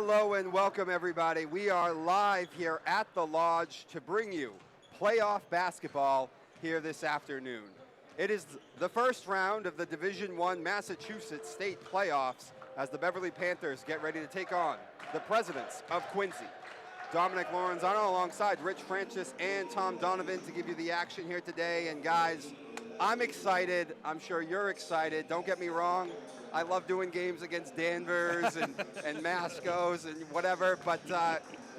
Hello and welcome everybody. We are live here at the Lodge to bring you playoff basketball here this afternoon. It is the first round of the Division I Massachusetts State Playoffs as the Beverly Panthers get ready to take on the presidents of Quincy. Dominic Lorenzano alongside Rich Francis and Tom Donovan to give you the action here today. And guys, I'm excited. I'm sure you're excited. Don't get me wrong. I love doing games against Danvers and Mascos and whatever. But,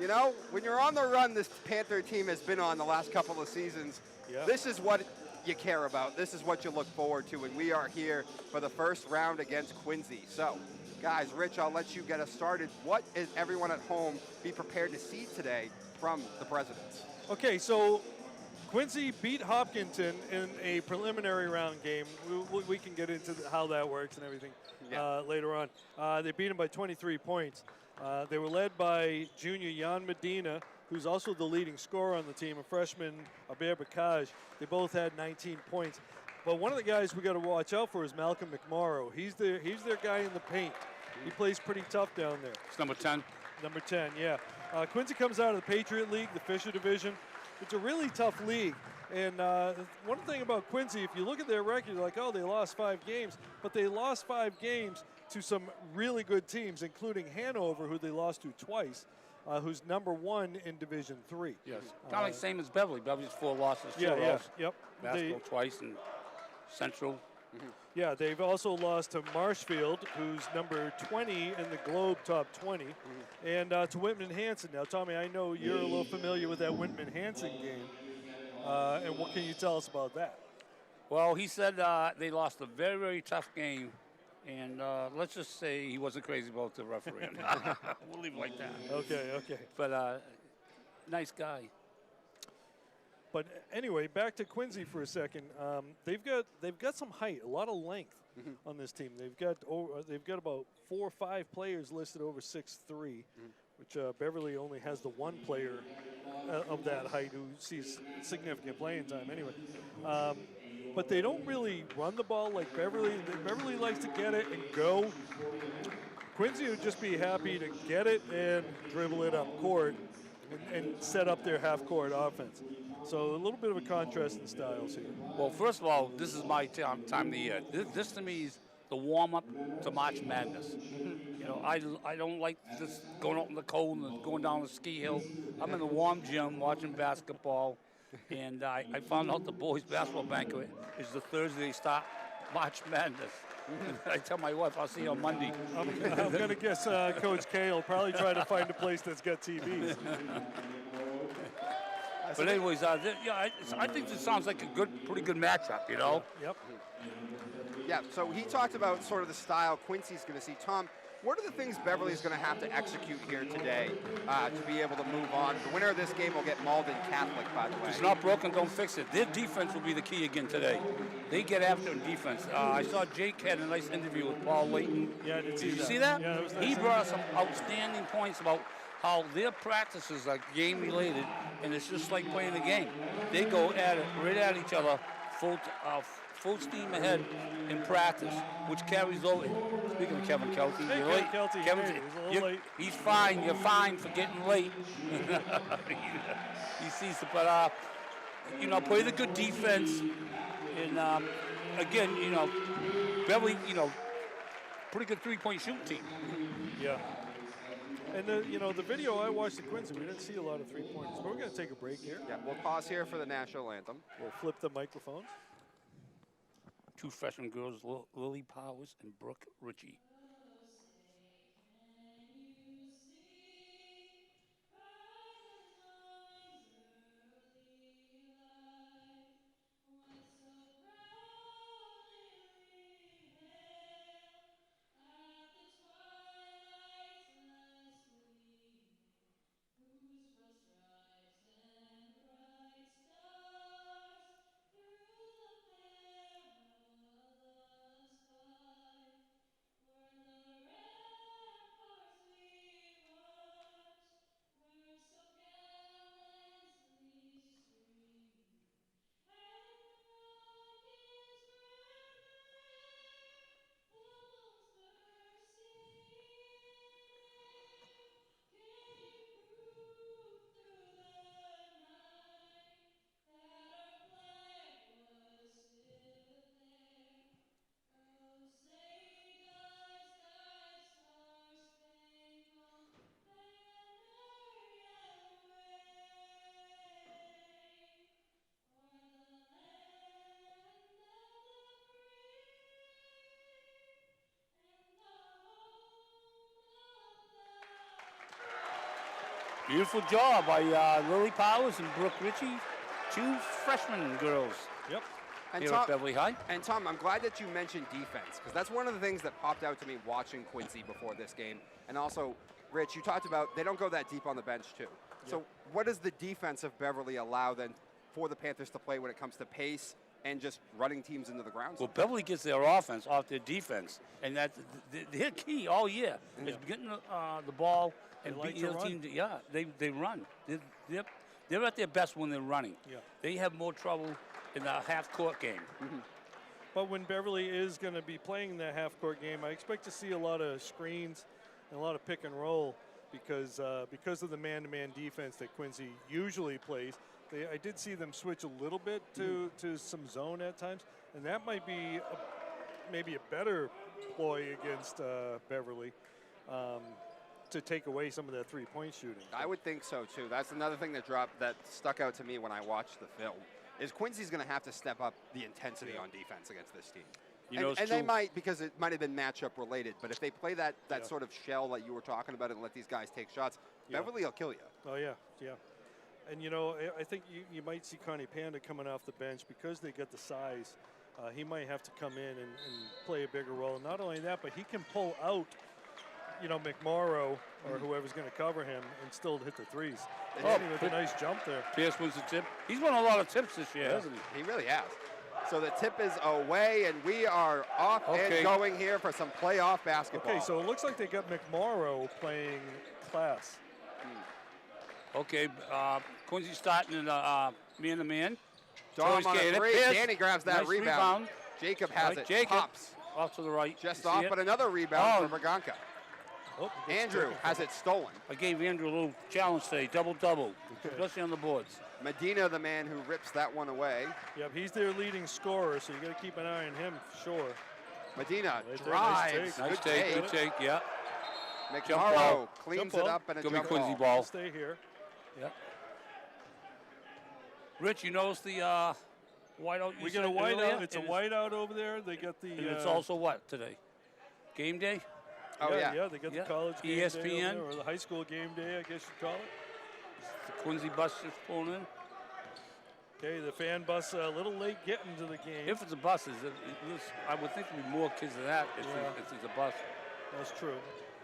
you know, when you're on the run this Panther team has been on the last couple of seasons, This is what you care about. This is what you look forward to. And we are here for the first round against Quincy. So, guys, Rich, I'll let you get us started. What is everyone at home be prepared to see today from the Presidents? Okay, so Quincy beat Hopkinton in a preliminary round game. We can get into how that works and everything later on. They beat them by 23 points. They were led by junior Jan Medina, who's also the leading scorer on the team, a freshman, Aber Bakaj. They both had 19 points. But one of the guys we got to watch out for is Malcolm McMorrow. He's their guy in the paint. He plays pretty tough down there. It's number 10. Number 10, yeah. Quincy comes out of the Patriot League, the Fisher Division. It's a really tough league. And one thing about Quincy, if you look at their record, you're like, oh, they lost 5 games. But they lost 5 games to some really good teams, including Hanover, who they lost to twice, who's number 1 in Division III. Yes. Kind of like same as Beverly. Beverly's 4 losses. Yep. Basketball twice and Central. Yeah, they've also lost to Marshfield, who's number 20 in the Globe top 20, and to Whitman-Hanson. Now, Tommy, I know you're a little familiar with that Whitman-Hanson game, and what can you tell us about that? Well, he said they lost a very, very tough game, and let's just say he wasn't crazy about the referee. We'll leave it like that. Okay. But nice guy. But anyway, back to Quincy for a second. They've got some height, a lot of length on this team. They've got about 4 or 5 players listed over 6'3", which Beverly only has the 1 player of that height who sees significant playing time anyway. But they don't really run the ball like Beverly. Beverly likes to get it and go. Quincy would just be happy to get it and dribble it up court and set up their half-court offense. So a little bit of a contrast in styles here. Well, first of all, this is my time of the year. This to me is the warm-up to March Madness. You know, I don't like just going out in the cold and going down the ski hill. I'm in the warm gym watching basketball, and I found out the boys' basketball banquet is the Thursday they start March Madness. I tell my wife I'll see you on Monday. I'm going to guess Coach K will probably try to find a place that's got TVs. But anyways, I think this sounds like a pretty good matchup, you know? Yep. Yeah, so he talked about sort of the style Quincy's going to see. Tom, what are the things Beverly's going to have to execute here today to be able to move on? The winner of this game will get Malden Catholic, by the way. If it's not broken, don't fix it. Their defense will be the key again today. They get after in defense. I saw Jake had a nice interview with Paul Layton. Yeah, I did see that. Did you see that? Yeah, it was nice. He brought some outstanding points about how their practices are game-related, and it's just like playing a game. They go at it, right at each other, full steam ahead in practice, which carries over. Speaking of Kevin Kelty, hey, you're late. Kelty, Kevin, hey, he's a little late. He's fine. You're fine for getting late. He sees it, but you know, play the good defense, and again, you know, Beverly, you know, pretty good three-point shooting team. Yeah. And the video I watched at Quincy, we didn't see a lot of 3-pointers. But we're going to take a break here. Yeah, we'll pause here for the national anthem. We'll flip the microphones. 2 freshman girls, Lily Powers and Brooke Ritchie. Beautiful job by Lily Powers and Brooke Ritchie, 2 freshman girls Yep. And here Tom, at Beverly High. And Tom, I'm glad that you mentioned defense, because that's one of the things that popped out to me watching Quincy before this game. And also, Rich, you talked about they don't go that deep on the bench too. So what does the defense of Beverly allow then for the Panthers to play when it comes to pace and just running teams into the ground? Well, Beverly gets their offense off their defense, and that's their key all year is getting the ball and like beating to the run. team. Yeah, they run. They're at their best when they're running. Yeah. They have more trouble in the half-court game. But when Beverly is going to be playing that half-court game, I expect to see a lot of screens and a lot of pick and roll because of the man-to-man defense that Quincy usually plays. I did see them switch a little bit to some zone at times, and that might be maybe a better ploy against Beverly to take away some of that three-point shooting. I would think so too. That's another thing that stuck out to me when I watched the film. Is Quincy's going to have to step up the intensity on defense against this team. And they might, because it might have been matchup related, but if they play that sort of shell that you were talking about and let these guys take shots, Beverly will kill you. Oh, yeah. And, I think you might see Connie Panda coming off the bench because they got the size. He might have to come in and play a bigger role. And not only that, but he can pull out, McMorrow or whoever's going to cover him and still hit the threes. And with a nice jump there. Pierce wins the tip. He's won a lot of tips this year, hasn't he? He really has. So the tip is away, and we are off and going here for some playoff basketball. Okay, so it looks like they got McMorrow playing class. Okay, Quincy starting in man-to-man. Dom on a three. Pierce. Danny grabs that Nice rebound. Jacob has it. Jacob Pops. Off to the right. Just off, but another rebound for Braganca. Oh, Andrew has it stolen. I gave Andrew a little challenge today, double-double, especially on the boards. Medina, the man who rips that one away. Yep, he's their leading scorer, so you got to keep an eye on him for sure. Medina Right there, drives. nice Nice Good take, yeah. McMorrow cleans Jump it ball. up and a Gonna be jump Quincy ball. ball. Stay here. Yeah. Rich, you notice the whiteout? We got a whiteout. It's a whiteout over there. They got the. And it's also what today? Game day? Oh, yeah. They got the college game day over ESPN. there, or the high school game day, I guess you'd call it. The Quincy bus just pulling in. Okay, the fan bus a little late getting to the game. If it's a bus, I would think there'd be more kids than that if it's a bus. That's true.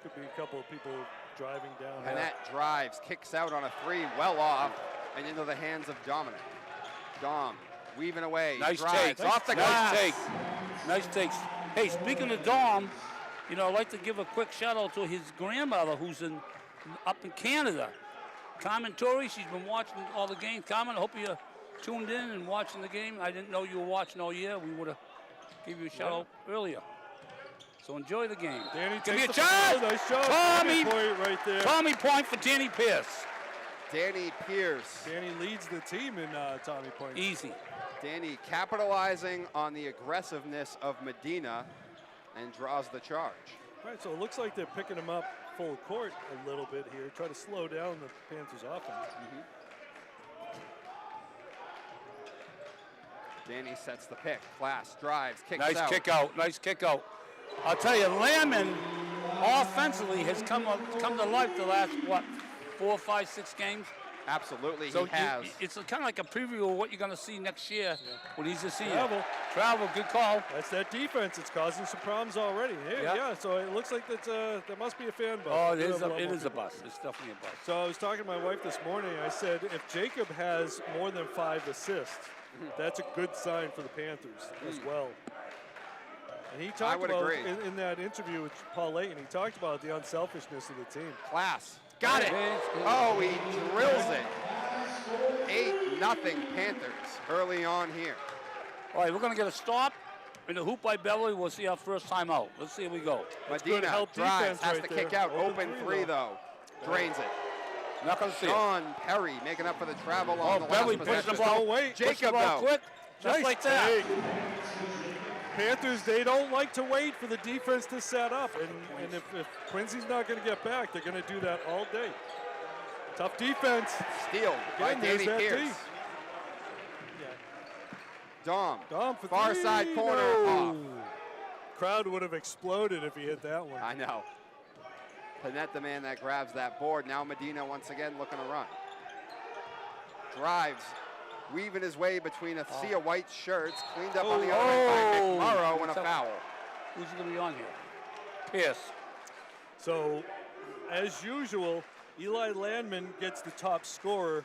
Could be a couple of people driving down. And that drives, kicks out on a three, well off, and into the hands of Dominic. Dom weaving away. Nice drives, take. off the glass. Nice take. Nice takes. Hey, speaking of Dom, I'd like to give a quick shout out to his grandmother who's up in Canada. Carmen Torrey, she's been watching all the games. Carmen, I hope you're tuned in and watching the game. I didn't know you were watching all year. We would have give you a shout out earlier. So enjoy the game. Danny Give me a takes charge. Nice job. Tommy Point right there. Tommy point for Danny Pierce. Danny Pierce. Danny leads the team in Tommy points. Easy. Danny capitalizing on the aggressiveness of Medina and draws the charge. All right, so it looks like they're picking him up full court a little bit here, try to slow down the Panthers' offense. Danny sets the pick. Class drives, kicks Nice out. kick out. Nice kick out. I'll tell you, Lamon offensively has come to life the last, 4, 5, 6 games? Absolutely, So he has. it's kind of like a preview of what you're going to see next year when he's a senior. Travel. Good call. That's that defense. It's causing some problems already. Yeah, so it looks like there must be a fan bus. Oh, it is a bus. It's definitely a bus. So I was talking to my wife this morning. I said, if Jacob has more than 5 assists, that's a good sign for the Panthers as well. And he talked about, in that interview with Paul Layton, he talked about the unselfishness of the team. Class. Got it. Oh, he drills it. 8-0 Panthers early on here. All right, we're going to get a stop in the hoop by Beverly. We'll see our first time out. Let's see how we go. Medina drives, has to kick out. Open three, though. Drains it. Not going to see Sean Perry making up for the travel on the Beverly last pushes possession. the ball away. Jacob, though. Quick, just Nice like that. take. Panthers, they don't like to wait for the defense to set up. And if Quincy's not going to get back, they're going to do that all day. Tough defense. Steal by Again, Danny there's that Pierce. D. Dom for far three. side corner off. Crowd would have exploded if he hit that one. I know. Panette, the man that grabs that board. Now Medina once again looking to run. Drives, weaving his way between a sea of white shirts, cleaned up on the other end by McMurrow and a foul. Who's going to be on here? Pierce. So, as usual, Eli Landman gets the top scorer,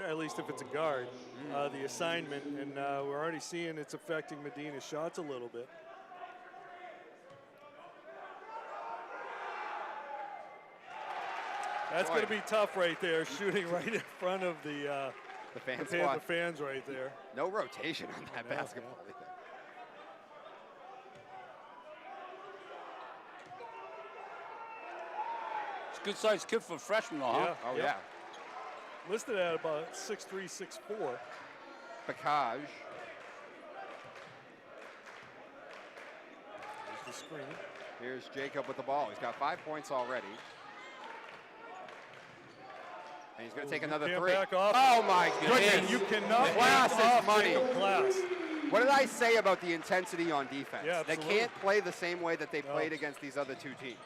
at least if it's a guard, the assignment, and we're already seeing it's affecting Medina's shots a little bit. That's going to be tough right there, shooting right in front of the fans right there. No rotation on that basketball either. It's a good-sized kid for a freshman, huh? Oh, yeah. Listed at about 6'3", 6'4". Bacage. There's the screen. Here's Jacob with the ball. He's got 5 points already. And he's going to take another three. Back off. Oh, my goodness. You cannot Glass is money. Glass. What did I say about the intensity on defense? Yeah, they can't play the same way that they played against these other two teams.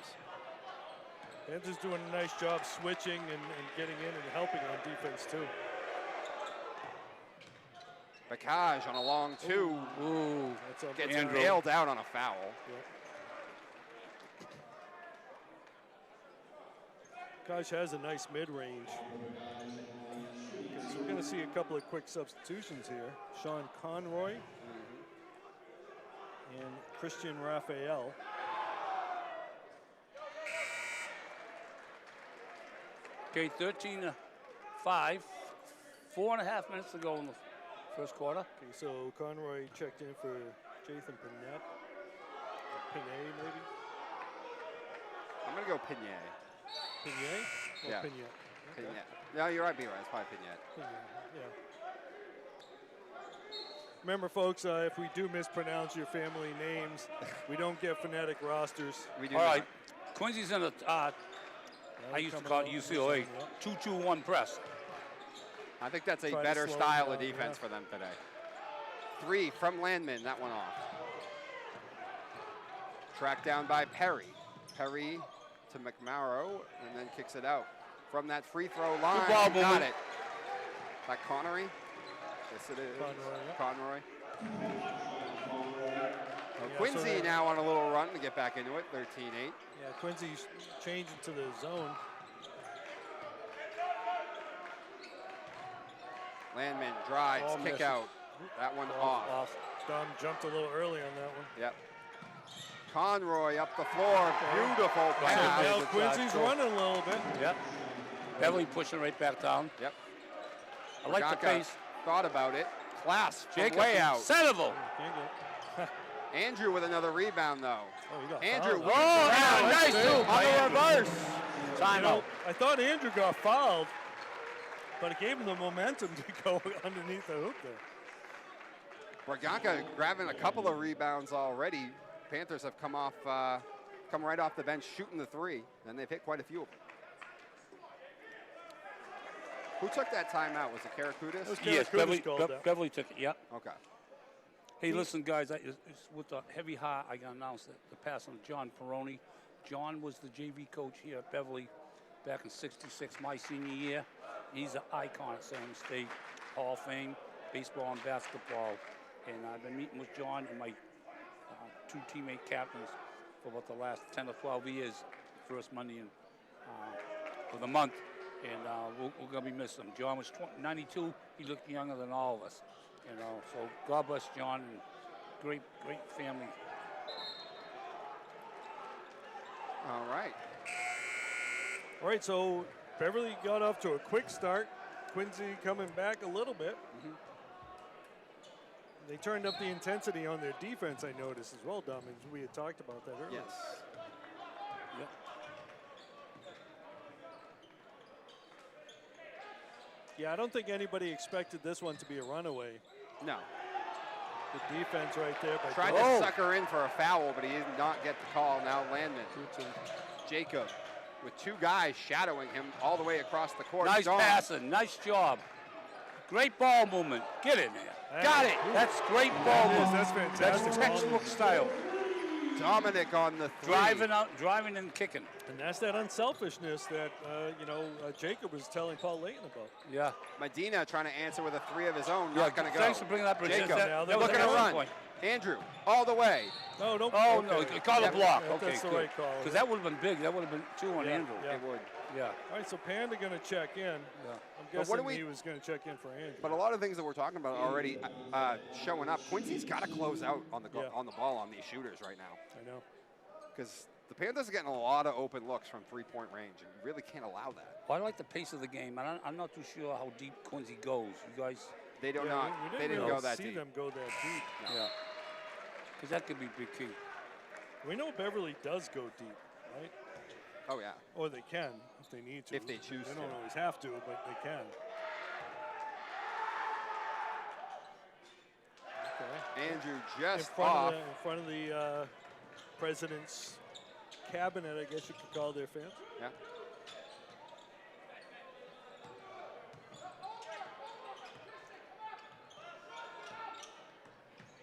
Panthers doing a nice job switching and getting in and helping on defense, too. Bacage on a long two. Ooh. Gets nailed out on a foul. Bacage has a nice mid-range. So we're going to see a couple of quick substitutions here. Sean Conroy and Christian Raphael. Okay, 13-5. 4.5 minutes to go in the first quarter. Okay, so Conroy checked in for Jathan Panette. Pinay, maybe? I'm going to go Pinier. Pinier? Yeah. Pinier. Okay. Pinier. No, you're right, B-Ray. It's probably Pinier. Yeah. Remember, folks, if we do mispronounce your family names, we don't get phonetic rosters. We do. All right. Quincy's in a, I used to call it UCLA, 2-2-1 press. I think that's a better style of defense for them today. 3 from Landman, that one off. Tracked down by Perry. Perry to McMurrow, and then kicks it out. From that free throw line, Good ball got it. By Connery? Yes, it is. Conroy. Quincy so now on a little run to get back into it, 13-8. Yeah, Quincy's changing to the zone. Landman drives, kick out. That one off. Dom jumped a little early on that one. Yep. Conroy up the floor, beautiful pass. Now Quincy's running a little bit. Yep. Beverly pushing right back down. Yep. I like the pace. Thought about it. Class Jacob way out. Centerville. Andrew with another rebound, though. Oh, he got Andrew, fouled. Nice move. on the reverse. Timeout. I thought Andrew got fouled, but it gave him the momentum to go underneath the hoop there. Braganca grabbing a couple of rebounds already. Panthers have come right off the bench shooting the three, and they've hit quite a few of them. Who took that timeout? Was it Karakoutis? Yes, Beverly took it, yeah. Okay. Hey, listen, guys, it's with a heavy heart, I got to announce the pass on John Peroni. John was the JV coach here at Beverly back in '66, my senior year. He's an icon at Salem State, Hall of Fame, baseball and basketball. And I've been meeting with John and my two teammate captains for about the last 10 or 12 years, first Monday of the month. And we're going to be missing him. John was 92. He looked younger than all of us. You know, so God bless John and great family. All right. All right, so Beverly got off to a quick start. Quincy coming back a little bit. They turned up the intensity on their defense, I noticed as well, Dom, as we had talked about that earlier. Yes. Yep. Yeah, I don't think anybody expected this one to be a runaway. No. The defense right there. Tried to sucker in for a foul, but he did not get the call. Now Landman. Jacob with two guys shadowing him all the way across the court. Nice passing. Nice job. Great ball movement. Get in there. Got it. That's great ball movement. That's fantastic. That's textbook style. Dominic on the three. Driving and kicking. And that's that unselfishness that, Jacob was telling Paul Layton about. Yeah. Medina trying to answer with a three of his own. Not going to go. Thanks for bringing that up. Jacob, Now they're looking to run. Point. Andrew, all the way. No, don't. Oh, okay. no, he called a block. Yeah, Okay, that's the good. right call. Because that would have been big. That would have been 2 on Yeah, Andrew. yeah. It would. Yeah. All right, so Panda going to check in. Yeah. I'm guessing he was going to check in for Andrew. But a lot of things that we're talking about are already showing up. Quincy's got to close out on the ball on these shooters right now. I know. Because the Panthers are getting a lot of open looks from three-point range, and you really can't allow that. Well, I like the pace of the game. I'm not too sure how deep Quincy goes. You guys? They don't Yeah, not. we They didn't didn't really go that see deep. them go that deep. Yeah. Because that could be big key. We know Beverly does go deep, right? Oh yeah. Or they can if they need to. If they choose They to. don't always have to, but they can. Okay. Andrew In just front off. of the president's cabinet, I guess you could call their fans. Yeah.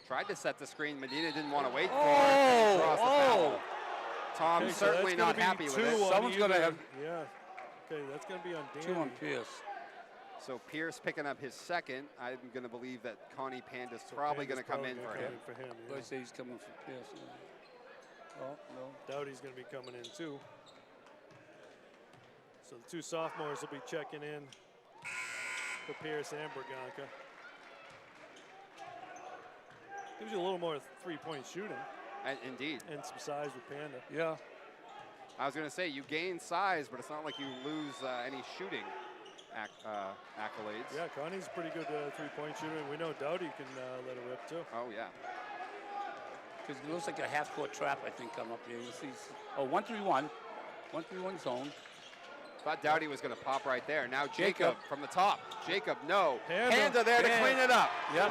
Tried to set the screen. Medina didn't want to wait for it. Draws the foul. Tom Okay, so certainly that's gonna not be happy with 2 it. on Someone's gonna either- have- Yeah. Okay, that's going to be on Danny. 2 on Pierce. So Pierce picking up his second. I'm going to believe that Connie Panda's So probably Panda's going to come in probably for gonna him. come in for him, I yeah. say he's coming for Pierce. Oh, no. Dowdy's going to be coming in too. So the 2 sophomores will be checking in for Pierce and Braganca. Gives you a little more three-point shooting Indeed. and some size with Panda. Yeah. I was going to say, you gain size, but it's not like you lose any shooting accolades. Yeah, Connie's a pretty good three-point shooter, and we know Dowdy can let it rip too. Oh, yeah. Because it looks like a half-court trap, I think, coming up here. You see, 1-3-1. 1-3-1 zone. Thought Dowdy was going to pop right there. Now Jacob from the top. Jacob, no. Panda. Panda there to clean it up. Yep.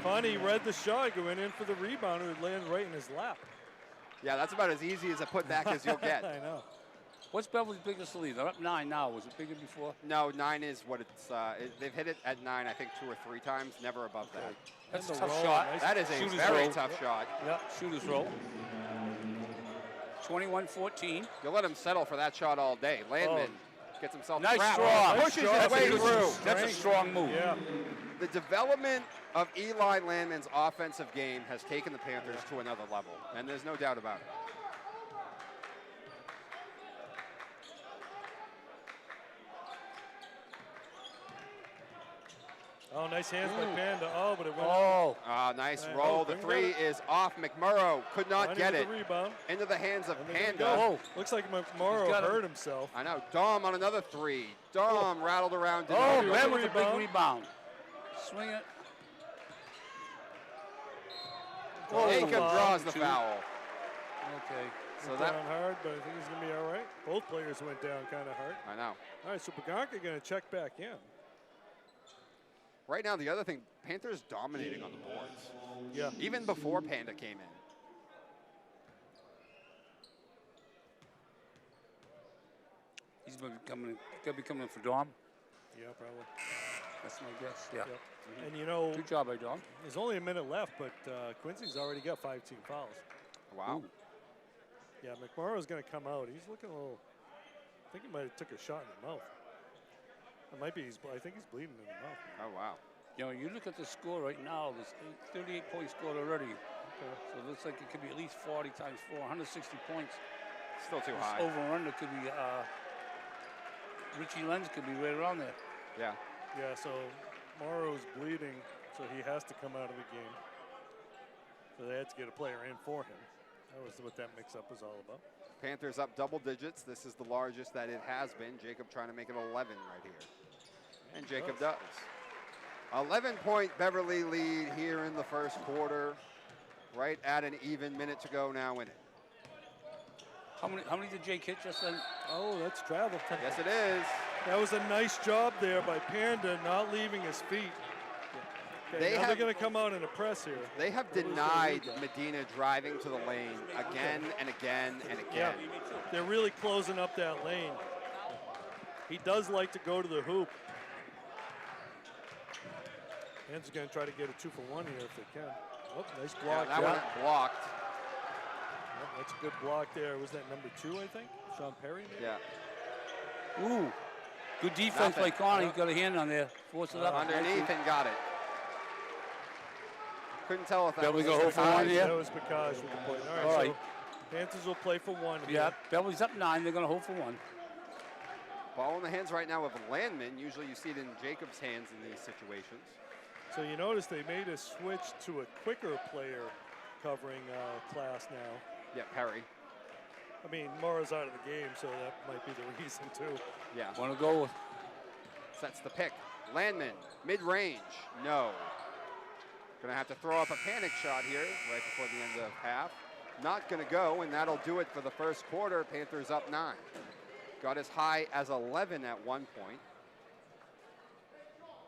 Connie read the shot, going in for the rebound, and it landed right in his lap. Yeah, that's about as easy as a putback as you'll get. I know. What's Beverly's biggest lead? They're up 9 now. Was it bigger before? No, 9 is what it's. They've hit it at 9, I think, 2 or 3 times. Never above that. That's a And the tough roll, shot. nice That is a Shooter's very roll. tough shot. Yeah, shooter's roll. 21-14. You'll let him settle for that shot all day. Landman gets himself Nice trapped. draw. Pushes Nice his way draw. through. That's a strong move. Yeah. The development of Eli Landman's offensive game has taken the Panthers to another level, and there's no doubt about it. Oh, nice hands by Panda. Oh, but it went Oh. Nice Hey, roll. oh, The bring 3 that. is off. McMurrow could not Connie get with it. the rebound. Into the hands of And they're gonna Panda. go. Oh. Looks like Morrow He's got hurt him. himself. I know. Dom on another 3. Dom rattled around. didn't Oh, do it. Ben with a big Rebound. rebound. Swing it. Jacob foul. draws the 2. foul. Okay. So Went that, down hard, but I think he's going to be all right. Both players went down kind of hard. I know. All right, so Braganca going to check back in. Right now, the other thing, Panthers dominating on the boards. Yeah. Even before Panda came in. He's going to be coming in for Dom. Yeah, probably. That's my guess. Yeah. Yep. And you know, Good job by Dom. there's only a minute left, but Quincy's already got 5 team fouls. Wow. Ooh. Yeah, McMorrow's going to come out. He's looking a little. I think he might have took a shot in the mouth. It might be. I think he's bleeding in the mouth. Oh, wow. You know, you look at the score right now. There's 38 points scored already. Okay. So it looks like it could be at least 40 times 4, 160 points. Still too This high. over and under could be. Richie Lenz could be right around there. Yeah. Yeah, so Morrow's bleeding, so he has to come out of the game. So they had to get a player in for him. That was what that mix-up was all about. Panthers up double digits. This is the largest that it has been. Jacob trying to make it 11 right here. And Jacob does. 11-point Beverly lead here in the first quarter. Right at an even minute to go now in it. How many did Jake hit just then? Oh, that's travel time. Yes, it is. That was a nice job there by Panda, not leaving his feet. Okay, They now have- they're going to come out in a press here. They have denied Medina driving to the lane again and again and Yeah, again. they're really closing up that lane. He does like to go to the hoop. Hands are going to try to get a 2-for-1 here if they can. Oh, nice Yeah, block. that one blocked. That's a good block there. Was that number 2, I think? Sean Perry? Maybe? Yeah. Ooh. Good defense by Connor. He got a hand on there. Forced it up. Underneath and got it. Couldn't tell if that Beverly was go home for one here. That was Bakaj with the point. All right. So Panthers will play for 1. Yeah, Beverly's up 9. They're going to hold for 1. Ball in the hands right now of Landman. Usually you see it in Jacob's hands in these situations. So you notice they made a switch to a quicker player covering Class now. Yeah, Perry. I mean, Morrow's out of the game, so that might be the reason, too. Yeah. Want to go with. Sets the pick. Landman, mid-range. No. Gonna have to throw up a panic shot here right before the end of half. Not gonna go, and that'll do it for the first quarter. Panthers up 9. Got as high as 11 at one point.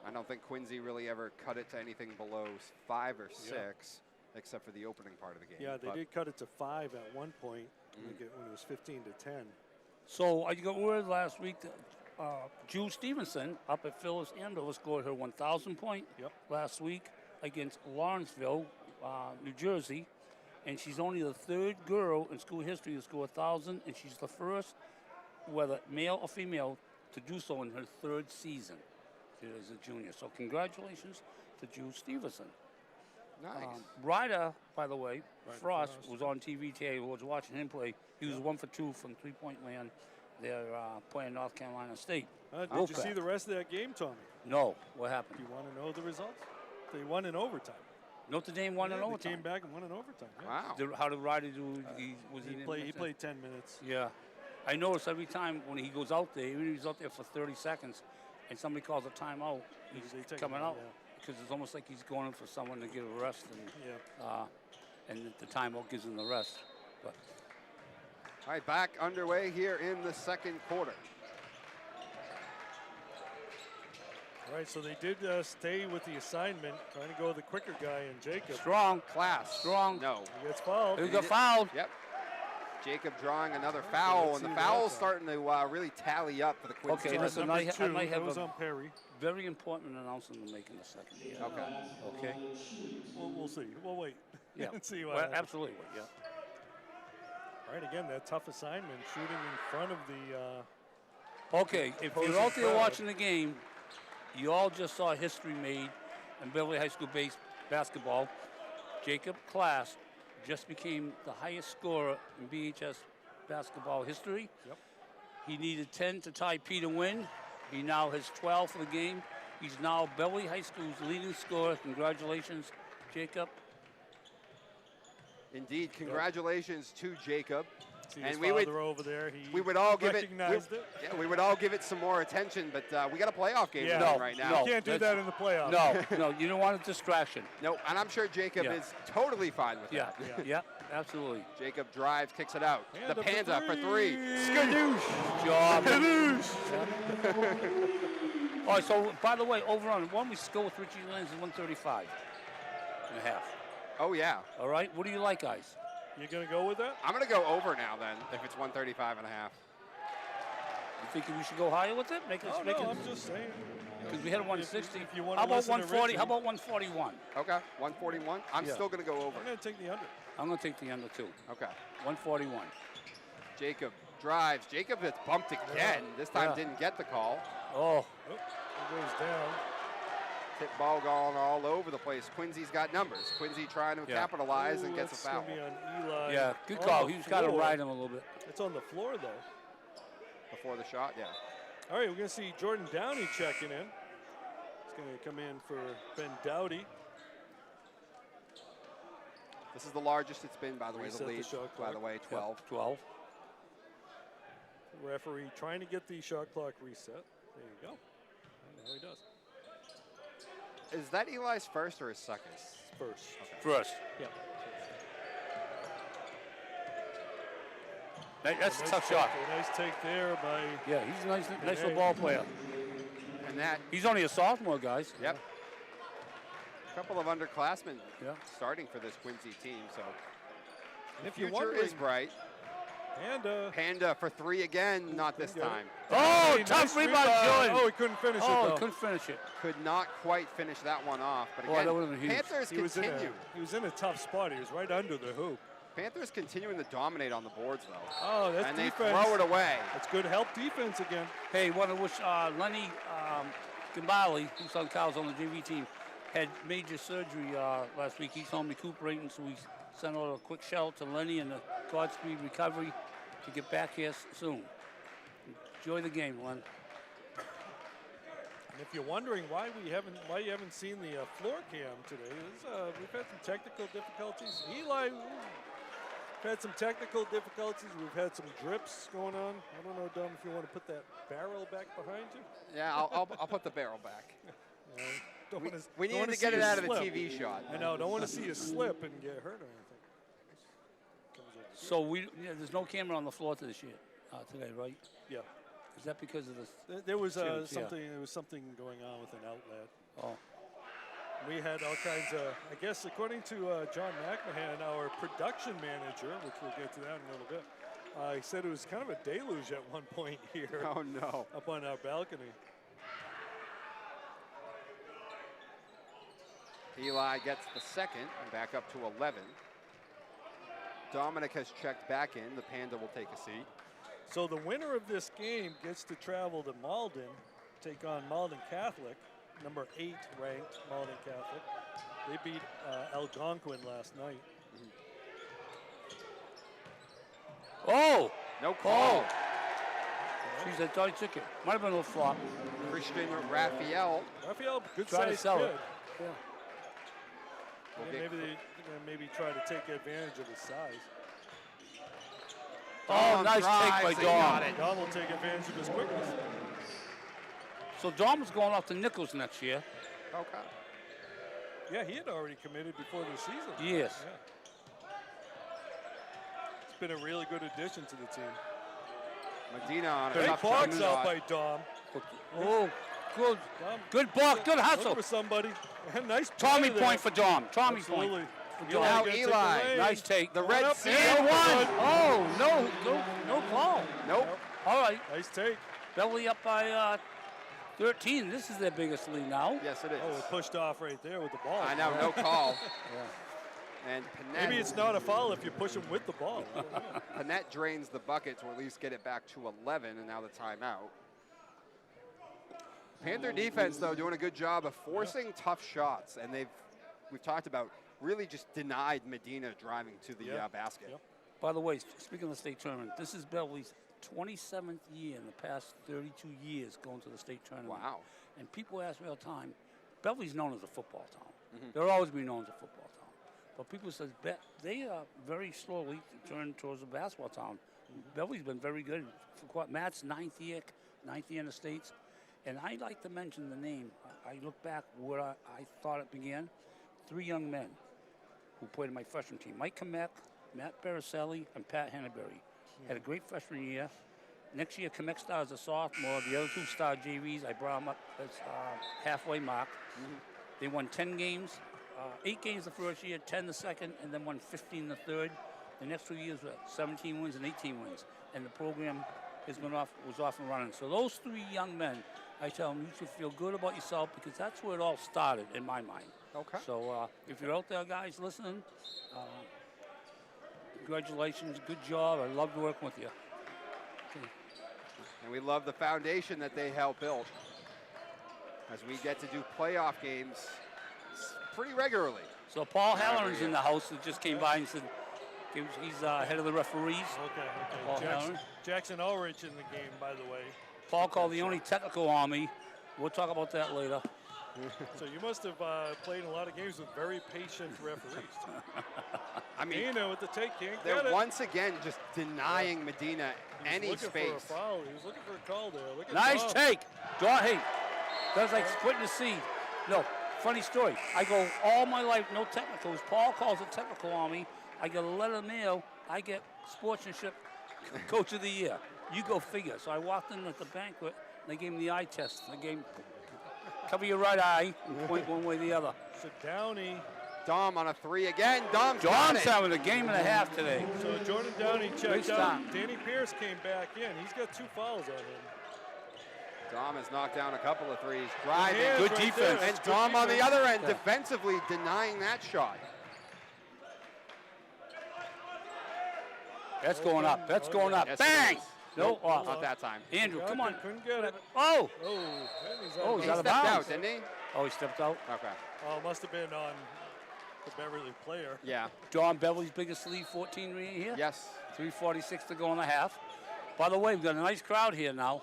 I don't think Quincy really ever cut it to anything below 5 or 6, except for the opening part of the game. Yeah, they did cut it to 5 at one point when it was 15 to 10. So I got word last week that Drew Stevenson up at Phyllis Andover scored her 1,000 point last week against Lawrenceville, New Jersey. And she's only the 3rd girl in school history to score 1,000, and she's the first, whether male or female, to do so in her 3rd season as a junior. So congratulations to Drew Stevenson. Nice. Ryder, by the way, Frost was on TV today. I was watching him play. He was 1 for 2 from three-point land. They're playing North Carolina State. Did you see the rest of that game, Tommy? No. What happened? Do you want to know the results? They won in overtime. Notre Dame won in overtime. They came back and won in overtime. Yeah. Wow. How did Ryder do? He played 10 minutes. Yeah. I notice every time when he goes out there, even if he's out there for 30 seconds, and somebody calls a timeout, he's coming out. Because it's almost like he's going in for someone to get a rest, and the timeout gives him the rest. But. All right, back underway here in the second quarter. All right, so they did stay with the assignment, trying to go with the quicker guy in Jacob. Strong. Class. Strong. No. He gets fouled. He got fouled. Yep. Jacob drawing another foul, and the foul's starting to really tally up for the Quincy. Okay, listen, I might have a very important announcement to make in a second here. Okay. We'll see. We'll wait. Yeah. And see what happens. Absolutely. Yeah. All right, again, that tough assignment, shooting in front of the. Okay, if you're out there watching the game, you all just saw history made in Beverly High School basketball. Jacob Class just became the highest scorer in BHS basketball history. Yep. He needed 10 to tie P to win. He now has 12 for the game. He's now Beverly High School's leading scorer. Congratulations, Jacob. Indeed, congratulations to Jacob. See his father over there. We would all give it. Yeah, we would all give it some more attention, but we got a playoff game right now. You can't do that in the playoffs. No, you don't want a distraction. No, and I'm sure Jacob is totally fine with that. Yeah, absolutely. Jacob drives, kicks it out. Panda the Panda for 3. Skadoosh. Job. Skadoosh. All right, so by the way, over on one, we score with Richie Lenz is 135 and a half. Oh, yeah. All right, what do you like, guys? You going to go with that? I'm going to go over now then, if it's 135 and a half. You think we should go higher with it? I'm just saying. Because we had a 160. If you want How to about 140? How about 141? Okay, 141. I'm still going to go over. I'm going to take the under. I'm going to take the under, too. Okay. 141. Jacob drives. Jacob gets bumped again. This time didn't get the call. Oh. It goes down. Tip ball going all over the place. Quincy's got numbers. Quincy trying to capitalize and gets a foul. That's going to be on Eli. Yeah, good call. He's got to ride him a little bit. It's on the floor, though. Before the shot, yeah. All right, we're going to see Jordan Downey checking in. He's going to come in for Ben Dowdy. This is the largest it's been, by the way, Reset the the lead. shot By the clock. way, 12. 12. Referee trying to get the shot clock reset. There you go. And now he does. Is that Eli's first or his second? First. Okay. First. Yeah. That's a tough shot. A nice take there by. Yeah, he's a nice little ball player. And that. He's only a sophomore, guys. Yep. A couple of underclassmen starting for this Quincy team, so the future is bright. Panda for 3 again, not this time. Oh, tough rebound, Jordan. Oh, he couldn't finish it, Oh, though. he couldn't finish it. Could not quite finish that one off, but Oh, again, that would've been huge. Panthers He was continue. in a tough spot. He was right under the hoop. Panthers continuing to dominate on the boards, though. Oh, that's and defense. they throw it away. That's good help defense again. Hey, want to wish Lenny Gimbali, who's on Cows on the JV team, had major surgery last week. He's home recuperating, so we sent out a quick shout out to Lenny and a Godspeed recovery to get back here soon. Enjoy the game, Len. And if you're wondering why you haven't seen the floor cam today, we've had some technical difficulties. Eli, we've had some technical difficulties. We've had some drips going on. I don't know, Dom, if you want to put that barrel back behind you. Yeah, I'll put the barrel back. We need to see get it you out of the slip. TV shot. I know, don't want to see you slip and get hurt or anything. So there's no camera on the floor today, right? Yeah. Is that because of this? There was Shoots, something. There was something going on with an outlet. Oh. We had all kinds of. I guess according to John McMahon, our production manager, which we'll get to that in a little bit, he said it was kind of a deluge at one point here. Oh no! Up on our balcony. Eli gets the second and back up to 11. Dominic has checked back in. The Panda will take a seat. So the winner of this game gets to travel to Malden, take on Malden Catholic, number 8 ranked Malden Catholic. They beat Algonquin last night. Oh! No call. Jeez, I thought he took it. Might have been a little flop. Christian Raphael. Raphael, good Try to size sell kid. it. Yeah. Yeah, maybe try to take advantage of his size. Oh, nice take by Dom. Dom will take advantage of his quickness. So Dom's going off to Nichols next year. Okay. Yeah, he had already committed before the season. Yes. Yeah. It's been a really good addition to the team. Medina on a Great tough box shot. out by Dom. Oh, good. Dom, Good block, good hustle. looking for somebody. Nice Tommy play point there. for Dom. Tommy Absolutely. point. Now gets it Eli. away. Nice take. The Going Red up Sea. there. And one. Oh, no call. Nope. All right. Nice take. Beverly up by 13. This is their biggest lead now. Yes, it is. Oh, it pushed off right there with the ball. I know, no call. And Maybe it's not a foul if you push him with the ball. Panette drains the bucket to at least get it back to 11, and now the timeout. Panther defense, though, doing a good job of forcing tough shots, and we've talked about really just denied Medina driving to the basket. Yep. By the way, speaking of the state tournament, this is Beverly's 27th year in the past 32 years going to the state tournament. Wow. And people ask me all the time, Beverly's known as a football town. They'll always be known as a football town. But people say they are very slowly turning towards a basketball town. Beverly's been very good. For Matt's ninth year in the States. And I'd like to mention the name. I look back where I thought it began. 3 young men who played in my freshman team. Mike Kamek, Matt Baricelli, and Pat Hannaberry. Had a great freshman year. Next year, Kamek started as a sophomore. The other 2 star JVs, I brought them up as halfway mark. They won 10 games. 8 games the first year, 10 the second, and then won 15 the third. The next 2 years were 17 wins and 18 wins. And the program was off and running. So those 3 young men, I tell them, you should feel good about yourself because that's where it all started in my mind. Okay. So if you're out there, guys, listening, congratulations, good job. I loved working with you. Okay. And we love the foundation that they helped build as we get to do playoff games pretty regularly. So Paul Halloran's in the house that just came by and said he's head of the referees. Okay. Paul Halloran. Jackson Ulrich in the game, by the way. Paul called the only technical army. We'll talk about that later. So you must have played a lot of games with very patient referees. I mean, Medina with the take, can't they're get it. once again just denying Medina any He was looking space. for a foul. He was looking for a call there. Look at Nice Dom. take. Hey, that's like splitting the seed. No, funny story. I go all my life, no technicals. Paul calls it technical army. I get a letter in the mail. I get sportsmanship coach of the year. You go figure. So I walked in at the banquet, and they gave me the eye test. They gave me, cover your right eye and point one way or the other. So Downey. Dom on a 3 again. Dom's having a game and a half today. So Jordan Downey checked Great out. stop. Danny Pierce came back in. He's got 2 fouls on him. Dom has knocked down a couple of threes. Driving. Hands Good right defense. there. And That's good Dom on the defense. other end defensively denying that shot. That's going up. That's going up. Yes, Bang! it is. No, Nope, off. not that time. Andrew, come on. Couldn't get it. Oh! Oh, and he's Oh, out. he's He out of stepped bounds. out, didn't he? Oh, he stepped out. Okay. Oh, must have been on the Beverly player. Yeah. John Beverly's biggest lead, 14 right here. Yes. 3:46 to go in the half. By the way, we've got a nice crowd here now.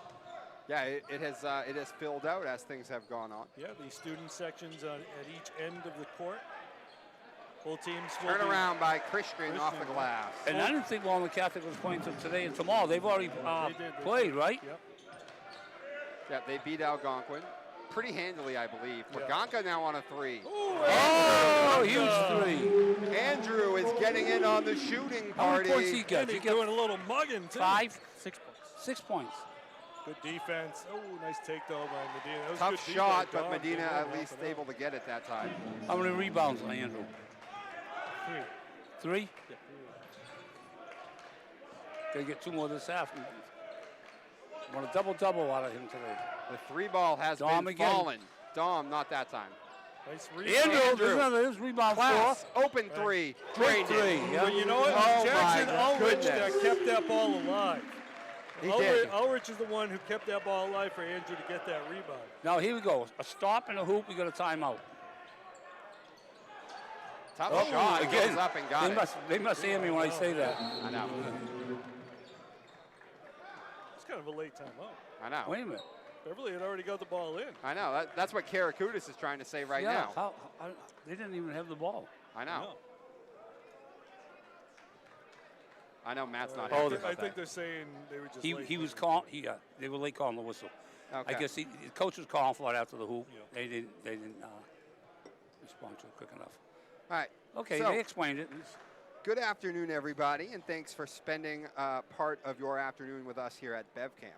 Yeah, it has filled out as things have gone on. Yeah, the student sections at each end of the court. Both teams will Turn be- around by Christian off the Christian, glass. And I didn't think Walnut Catholic was playing till today and tomorrow. They've already They did. played, right? Yep. Yeah, they beat Algonquin pretty handily, I believe. Yeah. Wagonka now on a 3. Oh, huge three. Andrew is getting in on the shooting How many points party. he got? And He he's got doing a little mugging, too. 5? 6 points. 6 points. Good defense. Oh, nice takedown by Medina. That was Tough good shot, defense. but Dom Medina came in, at helping least out. able to get it that time. How many rebounds, Andrew? 3. 3? Yeah. Gonna get 2 more this half. Want a double-double out of him today. The 3 ball has Dom been again. fallen. Dom, not that time. Nice rebound. Andrew, there's rebound 4. Class, open 3. Great Drained it. 3. Yeah. But you know what? Oh, Jackson my Ulrich goodness. kept that ball alive. He did. Ulrich is the one who kept that ball alive for Andrew to get that rebound. Now here we go. A stop and a hoop. We got a timeout. Tough Oh, shot. again. Goes up and got it. They must hear me when I say that. I know. It's kind of a late timeout. I know. Wait a minute. Beverly had already got the ball in. I know. That's what Karakutis is trying to say right Yeah, now. they didn't even have the ball. I know. No. I know Matt's not Oh, happy I about think that. they're saying they were just late. He was calling. They were late calling the whistle. Okay. I guess the coach was calling for it after the hoop. Yeah. They didn't respond to it quick enough. All right. Okay, So- they explained it. Good afternoon, everybody, and thanks for spending part of your afternoon with us here at BevCam.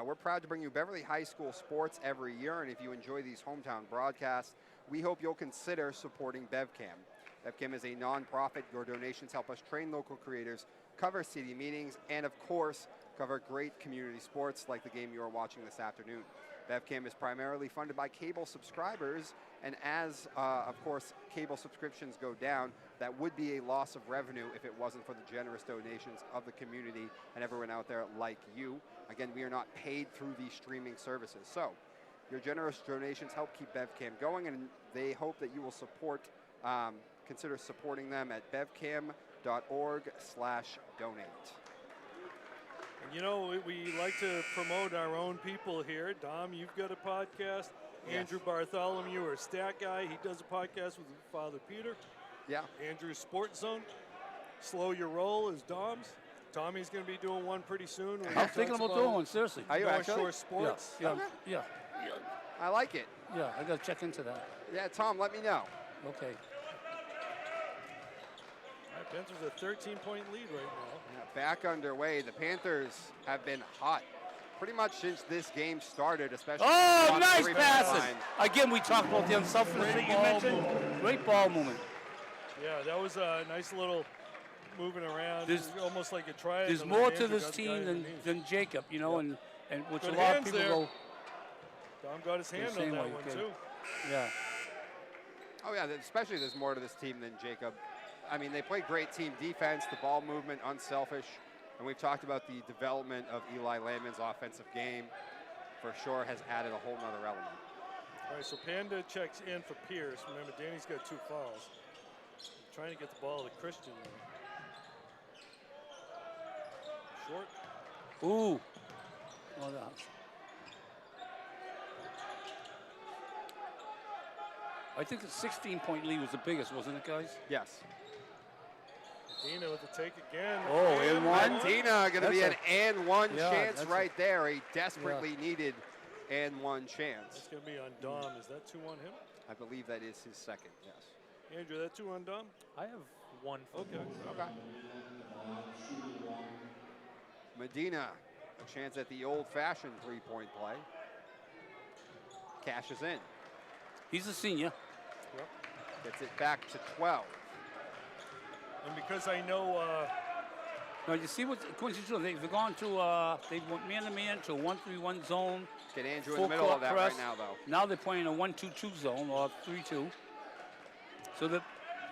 We're proud to bring you Beverly High School sports every year, and if you enjoy these hometown broadcasts, we hope you'll consider supporting BevCam. BevCam is a nonprofit. Your donations help us train local creators, cover city meetings, and of course, cover great community sports like the game you are watching this afternoon. BevCam is primarily funded by cable subscribers, and as, of course, cable subscriptions go down, that would be a loss of revenue if it wasn't for the generous donations of the community and everyone out there like you. Again, we are not paid through these streaming services. So your generous donations help keep BevCam going, and they hope that you will consider supporting them at bevcam.org/donate. And you know, we like to promote our own people here. Dom, you've got a podcast. Yes. Andrew Bartholomew, our stat guy, he does a podcast with Father Peter. Yeah. Andrew's Sports Zone. Slow Your Roll is Dom's. Tommy's going to be doing one pretty soon. where he I'm thinking talks about doing one, seriously. Are you North actually? Shore Sports. Yeah, Okay. yeah, I like it. yeah. I got to check into that. Yeah, Tom, let me know. Okay. All right, Panthers a 13-point lead right now. Yeah, back underway. The Panthers have been hot pretty much since this game started, especially Oh, on the nice three-point passes. line. Again, we talked about the unselfishness that you ball mentioned. Great ball movement. Yeah, that was a nice little moving around. There's- It was almost like a triangle. There's and more Andrew to this got the guy team underneath. than Jacob, you know, and which Good a lot of hands people there. go, Dom got his hand on same that way, one, good. too. yeah. Oh, yeah, especially there's more to this team than Jacob. I mean, they play great team defense, the ball movement, unselfish. And we've talked about the development of Eli Landman's offensive game. For sure has added a whole nother element. All right, so Panda checks in for Pierce. Remember, Danny's got 2 fouls. Trying to get the ball to Christian. Short. Ooh. Oh, no. I think the 16-point lead was the biggest, wasn't it, guys? Yes. Dina with the take again. Oh, and one. Dina going to be an That's and one yeah, chance that's right there. A desperately needed and one chance. That's going to be on Dom. Is that 2 on him? I believe that is his second, yes. Andrew, that 2 on Dom? I have 1 for Okay. Okay. Medina, a chance at the old-fashioned three-point play. Cashes in. He's a senior. Yep. Gets it back to 12. And because I know Now, you see what Quincy's doing? They've gone to, they went man-to-man to a 1-3-1 zone. Get Andrew in Full the middle court of that press. right now, though. Now they're playing a 1-2-2 zone or 3-2. So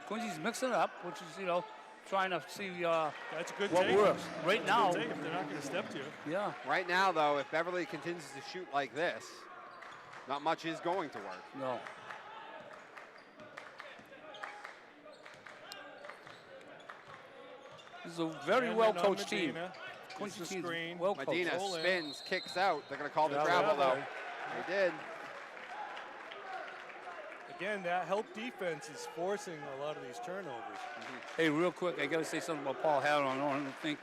Quincy's mixing it up, which is, you know, trying to see That's a good what take. works. Right That's a now, good take if they're not going to step to you. yeah, Right now, though, if Beverly continues to shoot like this, not much is going to work. no. This is a very And well-coached then on team. Medina, Quincy it's the team's screen. well coached. Medina Roll in. spins, kicks out. They're going to call the Yeah, travel, yeah. though. They did. Again, that help defense is forcing a lot of these turnovers. Hey, real quick, I got to say something about Paul Harron. I don't think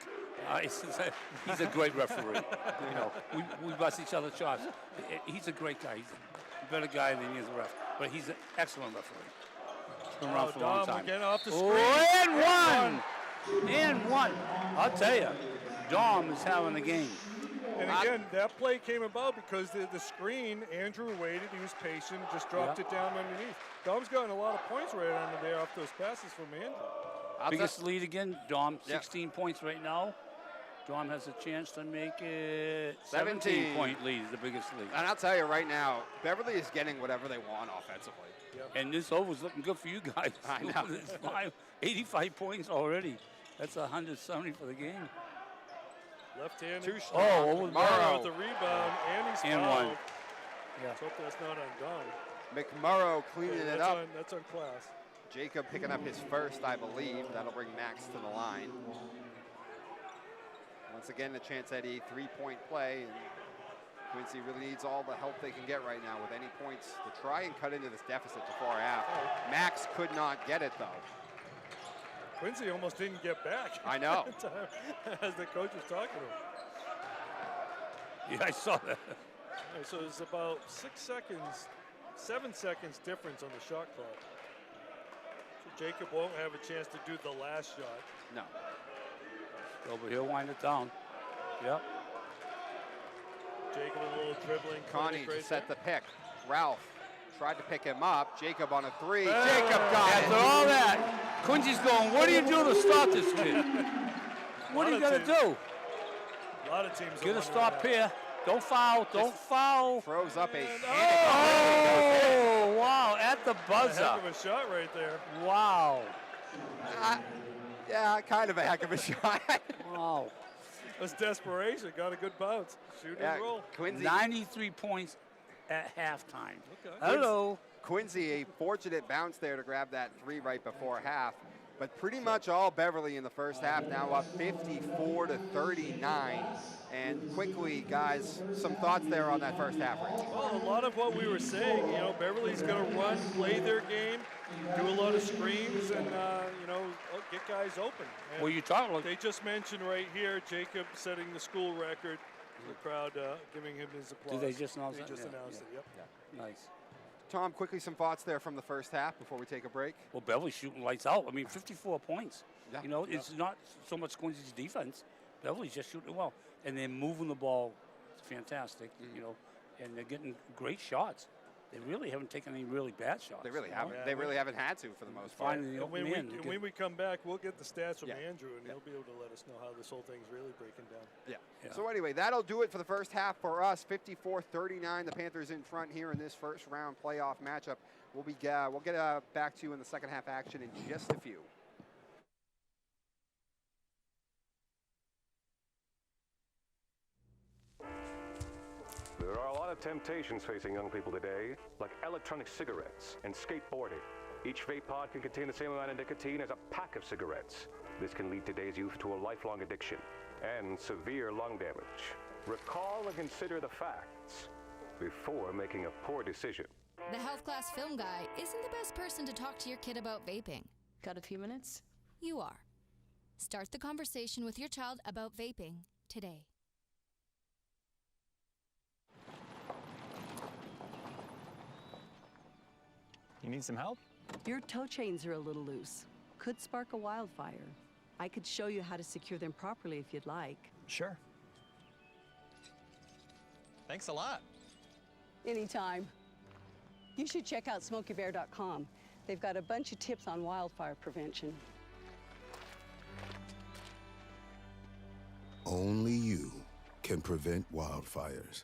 he's a great referee. You know, we bust each other's chops. He's a great guy. He's a better guy than he is a ref, but he's an excellent referee. He's been around for a long Dom time. again off the screen. Oh, and one. I'll tell you, Dom is having a game. And again, that play came about because the screen, Andrew waited, he was patient, just dropped it down underneath. Dom's gotten a lot of points right under there off those passes from Andrew. Biggest lead again, Dom, 16 points right now. Dom has a chance to make it 17-point lead is the biggest lead. And I'll tell you right now, Beverly is getting whatever they want offensively. And this over's looking good for you guys. I know. It's 85 points already. That's 170 for the game. Left-handed. Too strong. Oh, over the McMurrow. With the rebound, and he's And fouled. one. Yeah. Let's hope that's not on Dom. McMurrow cleaning it up. That's on Class. Jacob picking up his first, I believe. That'll bring Max to the line. Once again, a chance at a three-point play. And Quincy really needs all the help they can get right now with any points to try and cut into this deficit to far half. Max could not get it, though. Quincy almost didn't get back. I know. As the coach was talking to him. Yeah, I saw that. All right, so it's about 7 seconds difference on the shot clock. So Jacob won't have a chance to do the last shot. No. So, but he'll wind it down. Yep. Jacob a little dribbling. Connie clinic to set there. the pick. Ralph tried to pick him up. Jacob on a three. Oh. Jacob got After it. all that, Quincy's going, what do you do to stop this kid? What are you going to do? A lot of teams are Get a wondering stop that. here. Don't foul. Don't foul. Throws up a Oh, wow. At the A buzzer. heck of a shot right there. Wow. Yeah, kind of a heck of a shot. Wow. That's desperation. Got a good bounce. Shoot Yeah, and roll. Quincy, 93 points at halftime. Okay. Hello. Quincy, a fortunate bounce there to grab that three right before half. But pretty much all Beverly in the first half, now up 54 to 39. And quickly, guys, some thoughts there on that first half. Right? Well, a lot of what we were saying, you know, Beverly's going to run, play their game, do a lot of screens, and, you know, get guys open. And Well, you talk like they just mentioned right here, Jacob setting the school record. The crowd giving him his applause. Did they just announce They that? just Yeah, announced yeah. it, yep. nice. Tom, quickly some thoughts there from the first half before we take a break. Well, Beverly's shooting lights out. I mean, 54 points. Yeah. You know, it's not so much Quincy's defense. Beverly's just shooting well. And they're moving the ball. It's fantastic, you know, and they're getting great shots. They really haven't taken any really bad shots. They really you know? haven't. They really haven't had to for the most part. Finally, the And open when, man. when we come back, we'll get the stats from Yeah. Andrew, and he'll be able to let us know how this whole thing's really breaking down. Yeah. Yeah. So anyway, that'll do it for the first half for us. 54-39, the Panthers in front here in this first round playoff matchup. We'll get back to you in the second half action in just a few. There are a lot of temptations facing young people today, like electronic cigarettes and skateboarding. Each vape pod can contain the same amount of nicotine as a pack of cigarettes. This can lead today's youth to a lifelong addiction and severe lung damage. Recall and consider the facts before making a poor decision. The health class film guy isn't the best person to talk to your kid about vaping. Got a few minutes? You are. Start the conversation with your child about vaping today. You need some help? Your toe chains are a little loose. Could spark a wildfire. I could show you how to secure them properly if you'd like. Sure. Thanks a lot. Anytime. You should check out SmokeyBear.com. They've got a bunch of tips on wildfire prevention. Only you can prevent wildfires.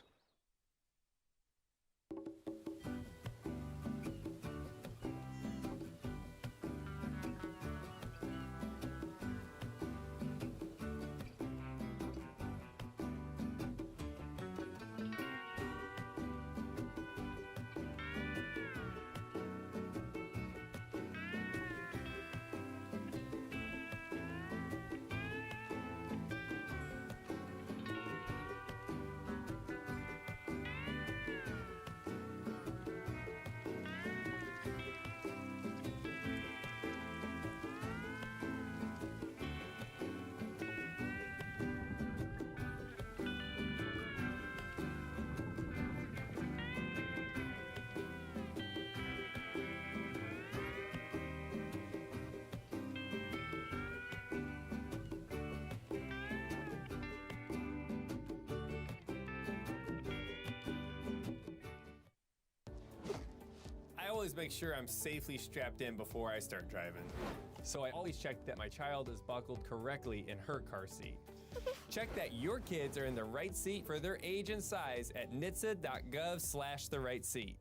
always make sure I'm safely strapped in before I start driving. So I always check that my child is buckled correctly in her car seat. Check that your kids are in the right seat for their age and size at nhtsa.gov/the-right-seat.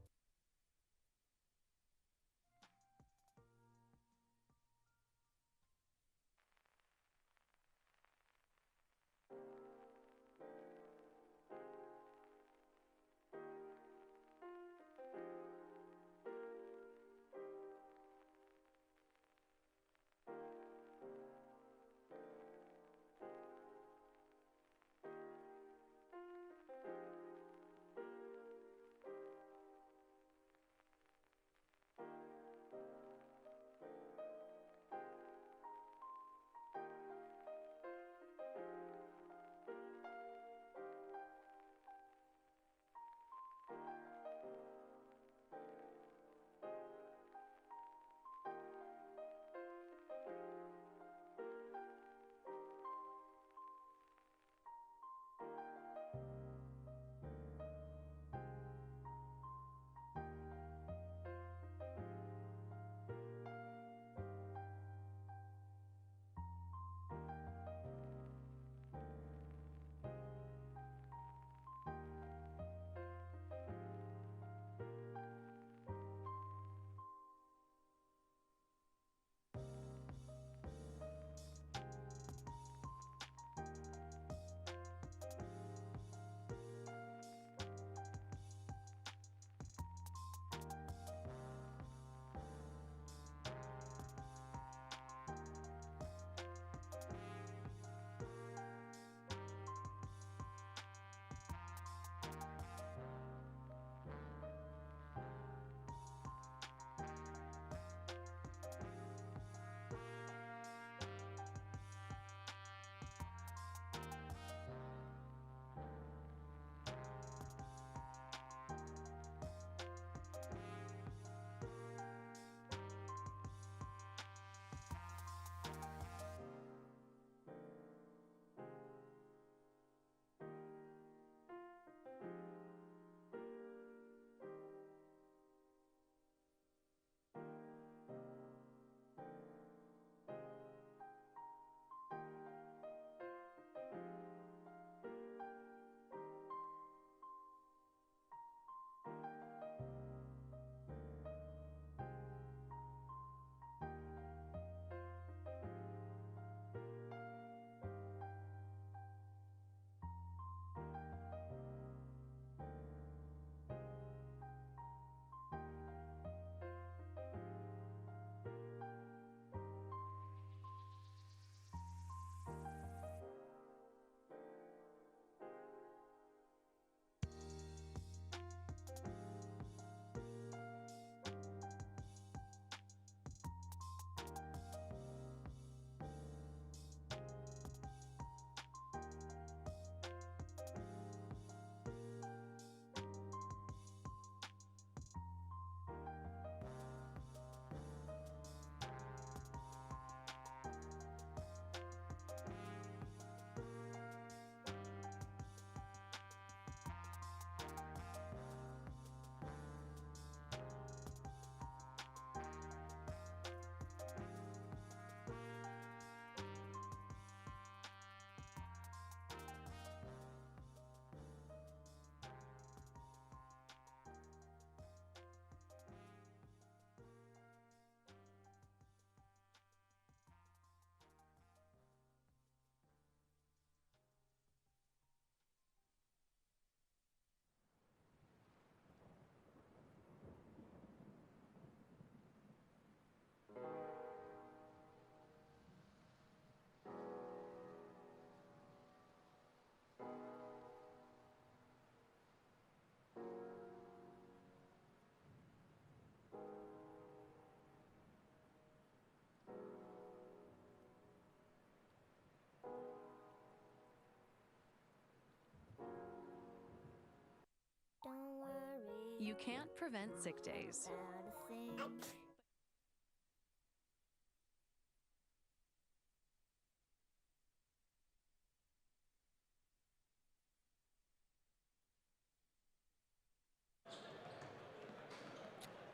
You can't prevent sick days.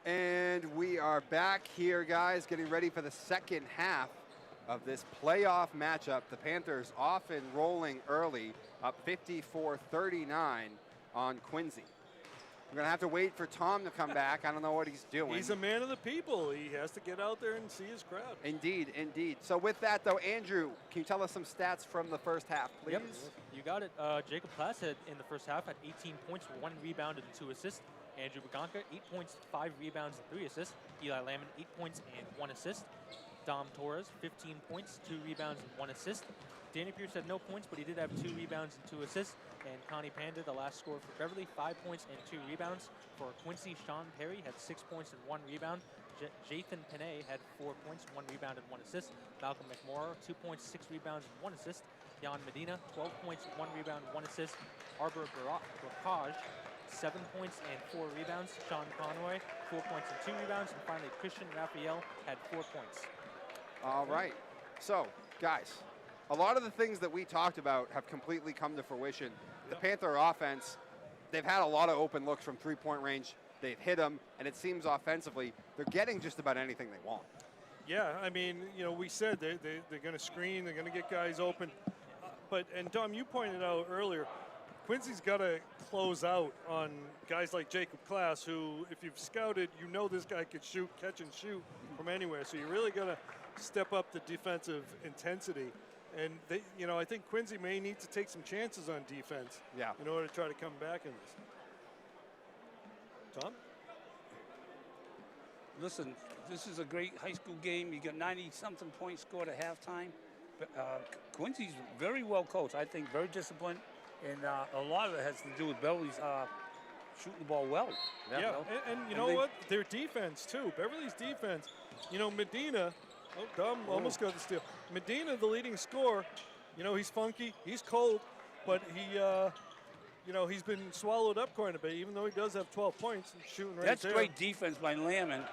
And we are back here, guys, getting ready for the second half of this playoff matchup. The Panthers off and rolling early, up 54-39 on Quincy. We're going to have to wait for Tom to come back. I don't know what he's doing. He's a man of the people. He has to get out there and see his crowd. Indeed, indeed. So with that, though, Andrew, can you tell us some stats from the first half, please? Yep, you got it. Jacob Klass had in the first half had 18 points, 1 rebound, and 2 assists. Andrew Baganka, 8 points, 5 rebounds, and 3 assists. Eli Lamon, 8 points and 1 assist. Dom Torres, 15 points, 2 rebounds, and 1 assist. Danny Pierce had no points, but he did have 2 rebounds and 2 assists. And Connie Panda, the last scorer for Beverly, 5 points and 2 rebounds. For Quincy, Sean Perry had 6 points and 1 rebound. Jathan Panay had 4 points, 1 rebound, and 1 assist. Malcolm McMorrow, 2 points, 6 rebounds, and 1 assist. Jan Medina, 12 points, 1 rebound, 1 assist. Arbor Barrage, 7 points and 4 rebounds. Sean Conroy, 4 points and 2 rebounds. And finally, Christian Raphael had 4 points. All right. So, guys, a lot of the things that we talked about have completely come to fruition. The Panther offense, they've had a lot of open looks from three-point range. They've hit them, and it seems offensively they're getting just about anything they want. Yeah, I mean, you know, we said they're going to screen, they're going to get guys open. And Dom, you pointed out earlier, Quincy's got to close out on guys like Jacob Klass, who, if you've scouted, you know this guy could shoot, catch and shoot from anywhere. So you really got to step up the defensive intensity. And they, you know, I think Quincy may need to take some chances on defense in order to try to come back in this. Tom? Listen, this is a great high school game. You got 90-something points scored at halftime. But, Quincy's very well coached, I think, very disciplined. And a lot of it has to do with Beverly's shooting the ball well. Yeah, and you know what? Their defense, too. Beverly's defense. You know, Medina, Dom almost got the steal. Medina, the leading scorer, you know, he's funky, he's cold, but he, you know, he's been swallowed up quite a bit, even though he does have 12 points and shooting right That's there. great defense by Lamon.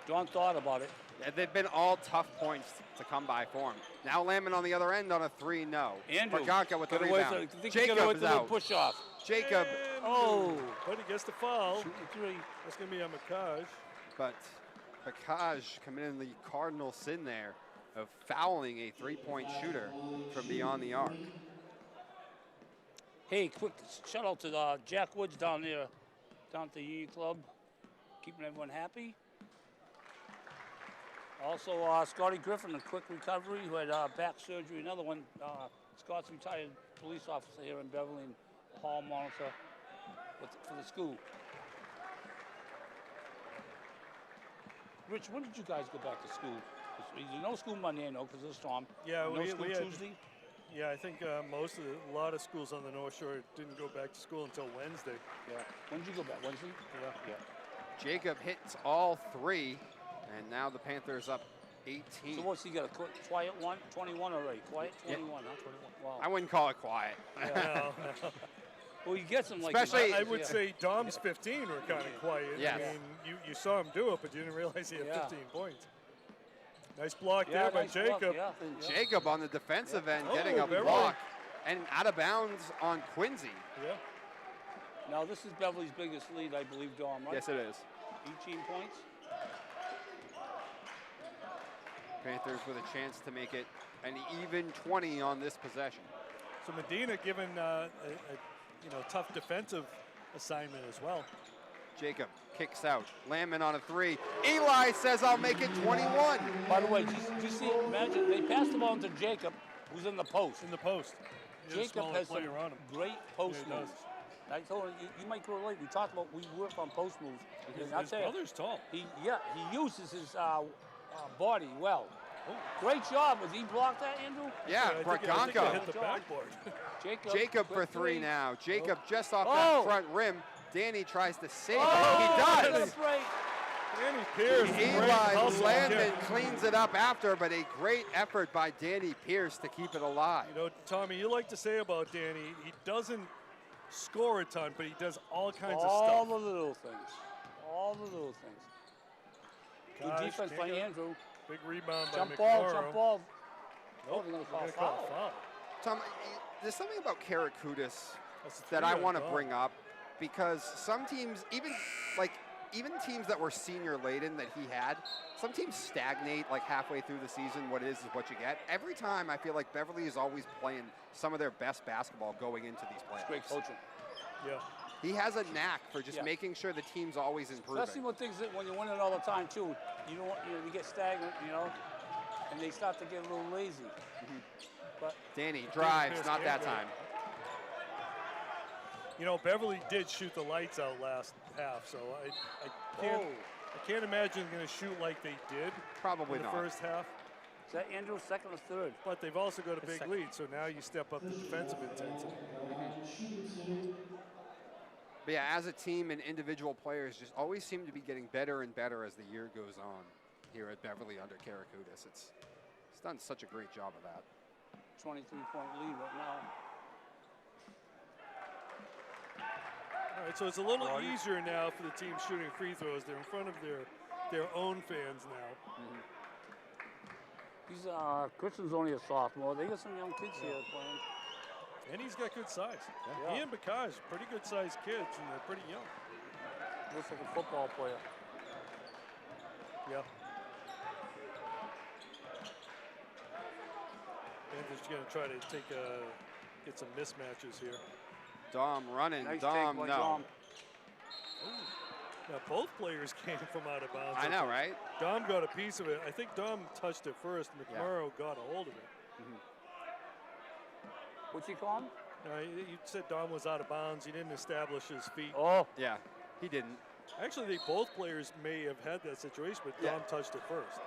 John thought about it. Yeah, they've been all tough points to come by for him. Now Lamon on the other end on a 3, no. Andrew, Baganka with the rebound. Jacob is out. Push off. Jacob. But he gets the foul. Shooting 3. That's going to be a Makaj. But Makaj committing the cardinal sin there of fouling a three-point shooter from beyond the arc. Hey, quick shout out to Jack Woods down there, down at the Union Club, keeping everyone happy. Also, Scotty Griffin, a quick recovery, who had back surgery. Another one, Scott's retired police officer here in Beverly and hall monitor for the school. Rich, when did you guys go back to school? You know school Monday, I know, because of the storm. Yeah, we had Tuesday? Yeah, I think a lot of schools on the North Shore didn't go back to school until Wednesday. Yeah. When did you go back? Wednesday? Yeah. Jacob hits all 3, and now the Panthers up 18. So what's he got? A quiet 21 already? Quiet 21, huh? 21. Wow. I wouldn't call it quiet. No. Well, you get some like... Especially, I would say Dom's 15 were kind of quiet. Yes. I mean, you saw him do it, but you didn't realize he had 15 points. Nice block there by Jacob. Jacob on the defensive end getting a block and out of bounds on Quincy. Yeah. Now, this is Beverly's biggest lead, I believe, Dom, right? Yes, it is. 18 points. Panthers with a chance to make it an even 20 on this possession. So Medina given a tough defensive assignment as well. Jacob kicks out. Lamon on a 3. Eli says, I'll make it 21. By the way, do you see, imagine, they passed the ball to Jacob, who's in the post. In the post. Jacob has some great post moves. I told him, you might relate. We talked about, we work on post moves. His brother's tall. He uses his body well. Great job. Was he blocked that, Andrew? Yeah, Braganka. Hit the backboard. Jacob for 3 now. Jacob just off that front rim. Danny tries to save it. He does. That's right. Danny Pierce. Eli Landon cleans it up after, but a great effort by Danny Pierce to keep it alive. You know, Tommy, you like to say about Danny, he doesn't score a ton, but he does all kinds of stuff. All the little things. All the little things. Good defense by Andrew. Big rebound by jump McMorrow. ball. Nope, they're going to call a foul. Tom, there's something about Karakoutis that I want to bring up, because some teams, even teams that were senior laden that he had, some teams stagnate like halfway through the season. What it is what you get. Every time I feel like Beverly is always playing some of their best basketball going into these playoffs. Great coaching. Yeah. He has a knack for just making sure the team's always improving. Especially when things that when you're winning all the time too, you don't you get stagnant, and they start to get a little lazy. But Danny drives, not that time. Beverly did shoot the lights out last half, so I can't imagine they're going to shoot like they did. Probably in the not. first half. Is that Andrew second or third? But they've also got a big lead, so now you step up the defensive intensity. But yeah, as a team and individual players just always seem to be getting better and better as the year goes on here at Beverly under Karakoutis. It's done such a great job of that. 23-point lead right now. All right, so it's a little easier now for the team shooting free throws. They're in front of their own fans now. He's Christian's only a sophomore. They got some young kids here playing. And he's got good size. He and Bakaj, pretty good sized kids, and they're pretty young. Looks like a football player. Yeah. Panthers going to try to get some mismatches here. Dom running. Nice Dom, take by no. Dom. Now, both players came from out of bounds. I know, right? Dom got a piece of it. I think Dom touched it first. McMurrow got a hold of it. What's he call him? You said Dom was out of bounds. He didn't establish his feet. Oh. Yeah, he didn't. Actually, both players may have had that situation, but Dom touched it first.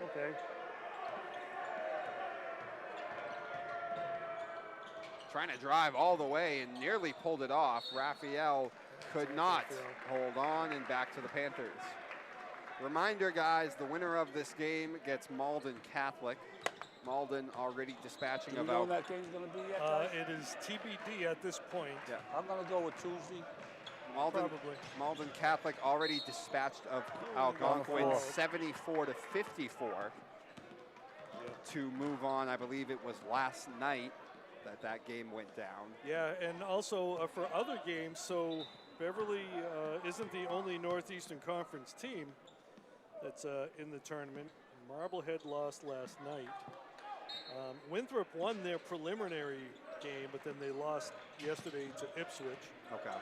Okay. Trying to drive all the way and nearly pulled it off. Raphael could not hold on, and back to the Panthers. Reminder, guys, the winner of this game gets Malden Catholic. Malden already dispatching Do you about. know when that game's going to be yet, guys? It is TBD at this point. Yeah. I'm going to go with Tuesday. Malden Catholic already dispatched of Algonquin 74 to 54 to move on. I believe it was last night that game went down. Yeah, and also for other games, so Beverly isn't the only Northeastern Conference team that's in the tournament. Marblehead lost last night. Winthrop won their preliminary game, but then they lost yesterday to Ipswich. Okay.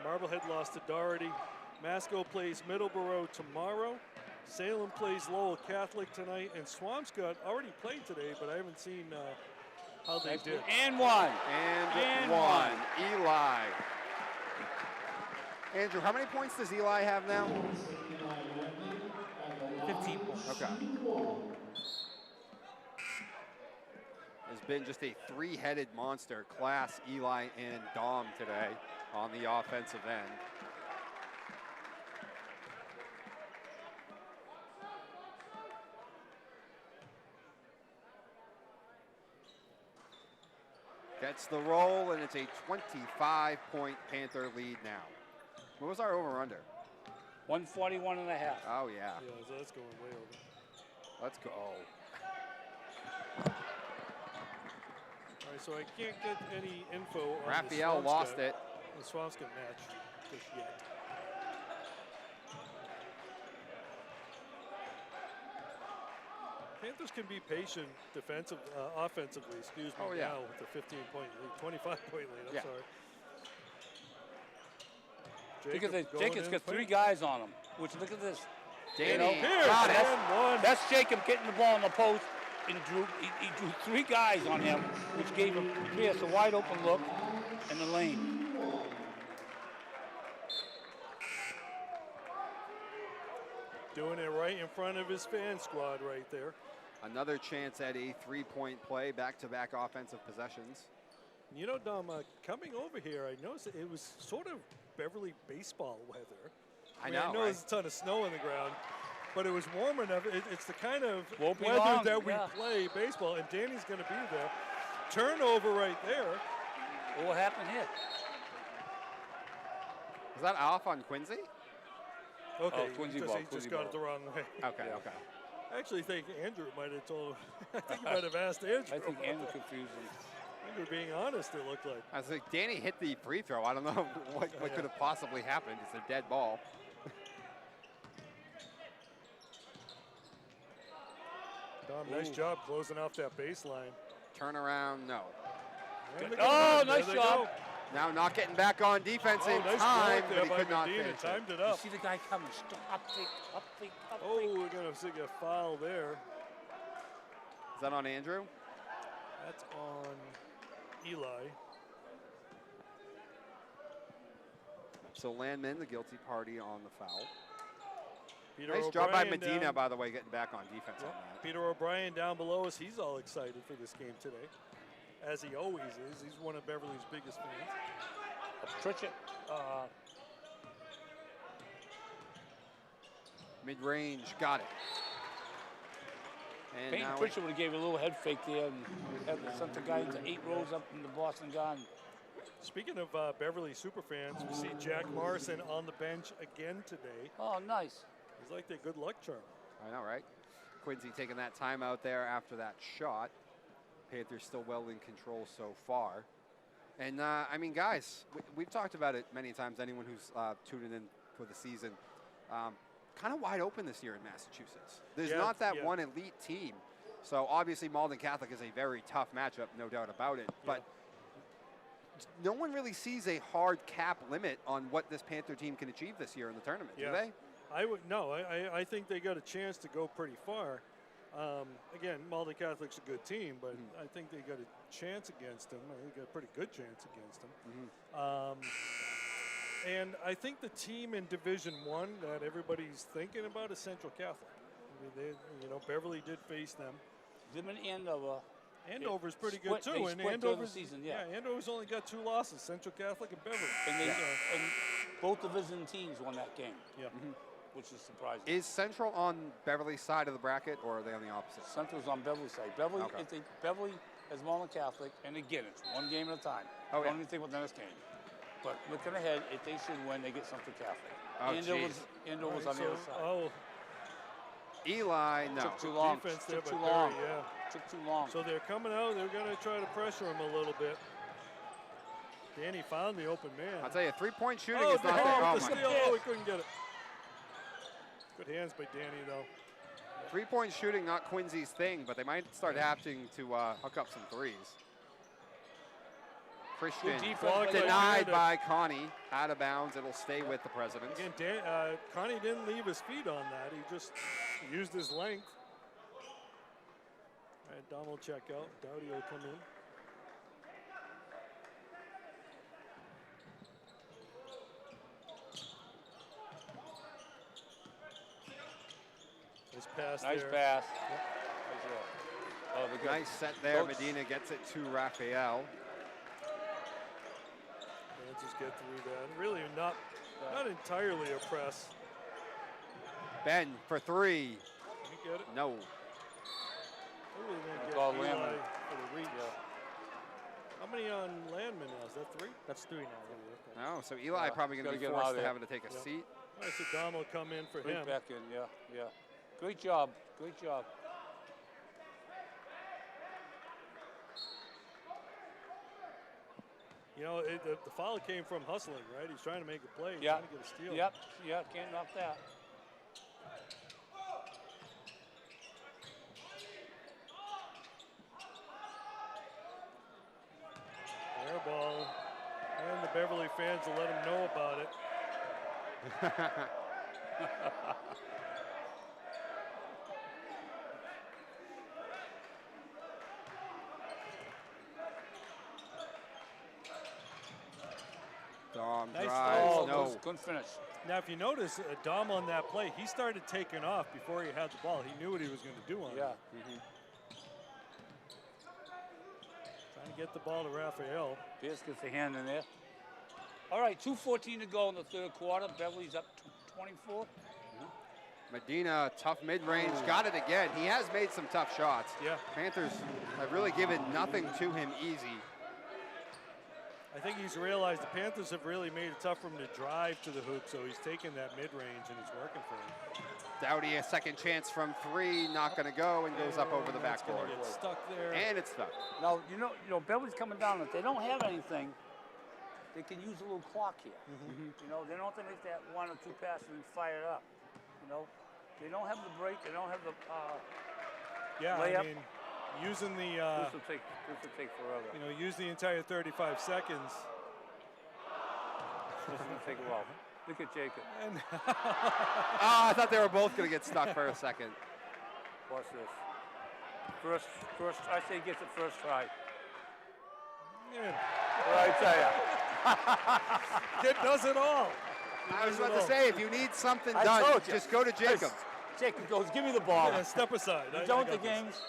Marblehead lost to Doherty. Masco plays Middleborough tomorrow. Salem plays Lowell Catholic tonight, and Swampscott already played today, but I haven't seen how they did. And one. And one. Eli. Andrew, how many points does Eli have now? 15 points. Okay. Has been just a three-headed monster, Class, Eli, and Dom today on the offensive end. Gets the roll, and it's a 25-point Panther lead now. What was our over-under? 141 and a half. Oh, yeah. Yeah, so that's going way over. Let's go. All right, so I can't get any info on Raphael the lost it. The Swampscott match just yet. Panthers can be patient offensively, excuse me, Oh, yeah. now with the 15-point lead, 25-point lead, I'm sorry. Jacob's got three guys on him, which look at this. Danny, got it. That's Jacob getting the ball in the post, and he drew three guys on him, which gave him Pierce a wide open look in the lane. Doing it right in front of his fan squad right there. Another chance at a three-point play, back-to-back offensive possessions. You know, Dom, coming over here, I noticed it was sort of Beverly baseball weather. I know right? there's a ton of snow on the ground, but it was warm enough. It's the kind of Won't be weather long, that we play baseball, and Danny's going to be there. Turnover right there. What happened here? Is that off on Quincy? Okay, Quincy he ball, just Quincy got ball. it the wrong way. Okay, okay. I actually think Andrew might have told. I think he might have asked Andrew. I think Andrew confused him. I think we're being honest, it looked like. I was like, Danny hit the free throw. I don't know what could have possibly happened. It's a dead ball. Dom, nice job closing off that baseline. Turnaround, no. Oh, nice job. Now not getting back on defense in nice time, block but there he by could not Medina. finish it. Timed it You up. see the guy coming. Up, fake, up, fake, up, Oh, fake. we're going to see a foul there. Is that on Andrew? That's on Eli. So Landman, the guilty party on the foul. Peter Nice job by O'Brien Medina, down. by the way, getting back on defense on that. Peter O'Brien down below us. He's all excited for this game today, as he always is. He's one of Beverly's biggest fans. Pritchett. Mid-range, got it. And Peyton now Pritchett would have gave a little head fake there and had sent the guy into 8 rows up in the Boston Garden. Speaking of Beverly superfans, we see Jack Morrison on the bench again today. Oh, nice. He's like their good luck charm. I know, right? Quincy taking that timeout there after that shot. Panthers still well in control so far. And, I mean, guys, we've talked about it many times. Anyone who's tuning in for the season, kind of wide open this year in Massachusetts. There's not that one elite team. So, obviously, Malden Catholic is a very tough matchup, no doubt about it. But no one really sees a hard cap limit on what this Panther team can achieve this year in the tournament, do they? I think they got a chance to go pretty far. Again, Malden Catholic's a good team, but I think they got a chance against them. I think they got a pretty good chance against them. And I think the team in Division I that everybody's thinking about is Central Catholic. I mean, Beverly did face them. Them and Andover. Andover's pretty split, good too. They And split Andover's the season, Andover's only got 2 losses: Central Catholic and Beverly. And both division teams won that game. Yeah. Which is surprising. Is Central on Beverly's side of the bracket, or are they on the opposite? Central's on Beverly's side. Beverly, Beverly has Malden Catholic, and again, it's one game at a time. Don't even think about the next game. But looking ahead, if they should win, they get Central Catholic. Andover's on the other side. Oh. Eli, no. Took too long. Defense Took there, too but long. Took too long. So they're coming out. They're going to try to pressure him a little bit. Danny found the open man. I'll tell you, 3-point shooting is is not there. Oh, he couldn't get it. Good hands by Danny, though. 3-point shooting, not Quincy's thing, but they might start having to hook up some threes. Christian denied by Connie. Out of bounds. It'll stay with the Presidents. Again, Connie didn't leave his feet on that. He just used his length. All right, Dom will check out. Dowdy will come in. Nice pass there. Nice pass. Yep. Nice set there. Medina gets it to Raphael. Just get through that. Really not entirely a press. Ben for 3. You get it? No. Really It's get all Eli Landman. for the reach. How many on Landman now? Is that 3? That's 3 now. No, so Eli probably going to be forced to having to take a seat. All right, so Dom will come in for him. Back in, yeah. Great job. Great job. You know, the foul came from hustling, right? He's trying to make a play. He's Yeah. trying to get a steal. Yep. Can't knock that. Air ball. And the Beverly fans will let him know about it. Dom Nice drives, no. Good finish. Now, if you notice, Dom on that play, he started taking off before he had the ball. He knew what he was going to do on it. Trying to get the ball to Raphael. Pierce gets a hand in there. All right, 2:14 to go in the third quarter. Beverly's up 24. Medina, tough mid-range, got it again. He has made some tough shots. Yeah. Panthers have really given nothing to him easy. I think he's realized the Panthers have really made it tough for him to drive to the hoop, so he's taking that mid-range and it's working for him. Dowdy, a second chance from 3, not going to go, and goes up over the backboard. Get stuck there. And it's stuck. Now, you know, Beverly's coming down. If they don't have anything, they can use a little clock here. You know, they don't have to make that 1 or 2 passes and fire it up. You know, they don't have the break. They don't have the Yeah, layup. I mean, using the This will take forever. use the entire 35 seconds. This will take a while. Look at Jacob. And I thought they were both going to get stuck for a second. Watch this. First. I say he gets it first try. yeah, What I tell you. Kid does it all. I was about to say, if you need something I done, told you. just go to Jacob. Jacob goes, give me the ball. Yeah, step aside. You I don't got the this. games.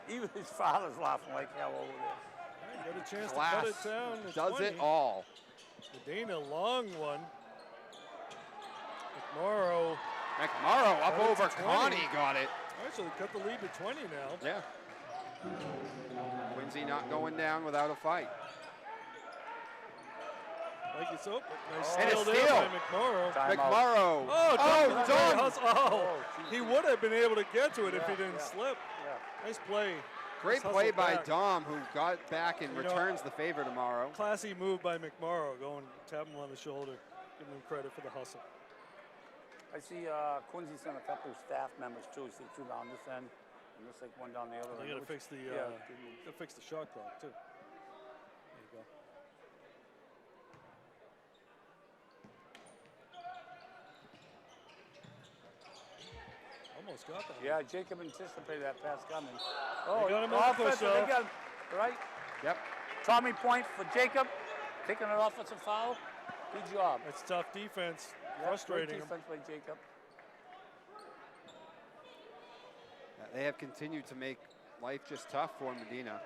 Even his father's laughing like hell over this. Got a chance Class to cut it down. To does 20. it all. Medina, long one. McMorrow. McMorrow up Cut it over to 20. Connie, got it. Actually, cut the lead to 20 now. Yeah. Quincy not going down without a fight. Like it's open. Nice And a steal there steal. by McMorrow. McMorrow. Oh, Dom. Oh, he would have been able to get to it if he didn't slip. Nice play. Great Nice play hustle by back. Dom, who got back and You know, returns the favor tomorrow. Classy move by McMorrow, going tap him on the shoulder, giving him credit for the hustle. I see Quincy sent a couple of staff members too. You see two down this end, and looks like one down the other. They end. got to fix the gotta fix the shot clock too. There you go. Almost got that. Yeah, Jacob anticipated that pass coming. They got him on the offensive, push-off. they got him, right? Yep. Tommy point for Jacob, taking an offensive foul. Good job. That's tough defense. Yeah, Frustrating great him. defense by Jacob. They have continued to make life just tough for Medina.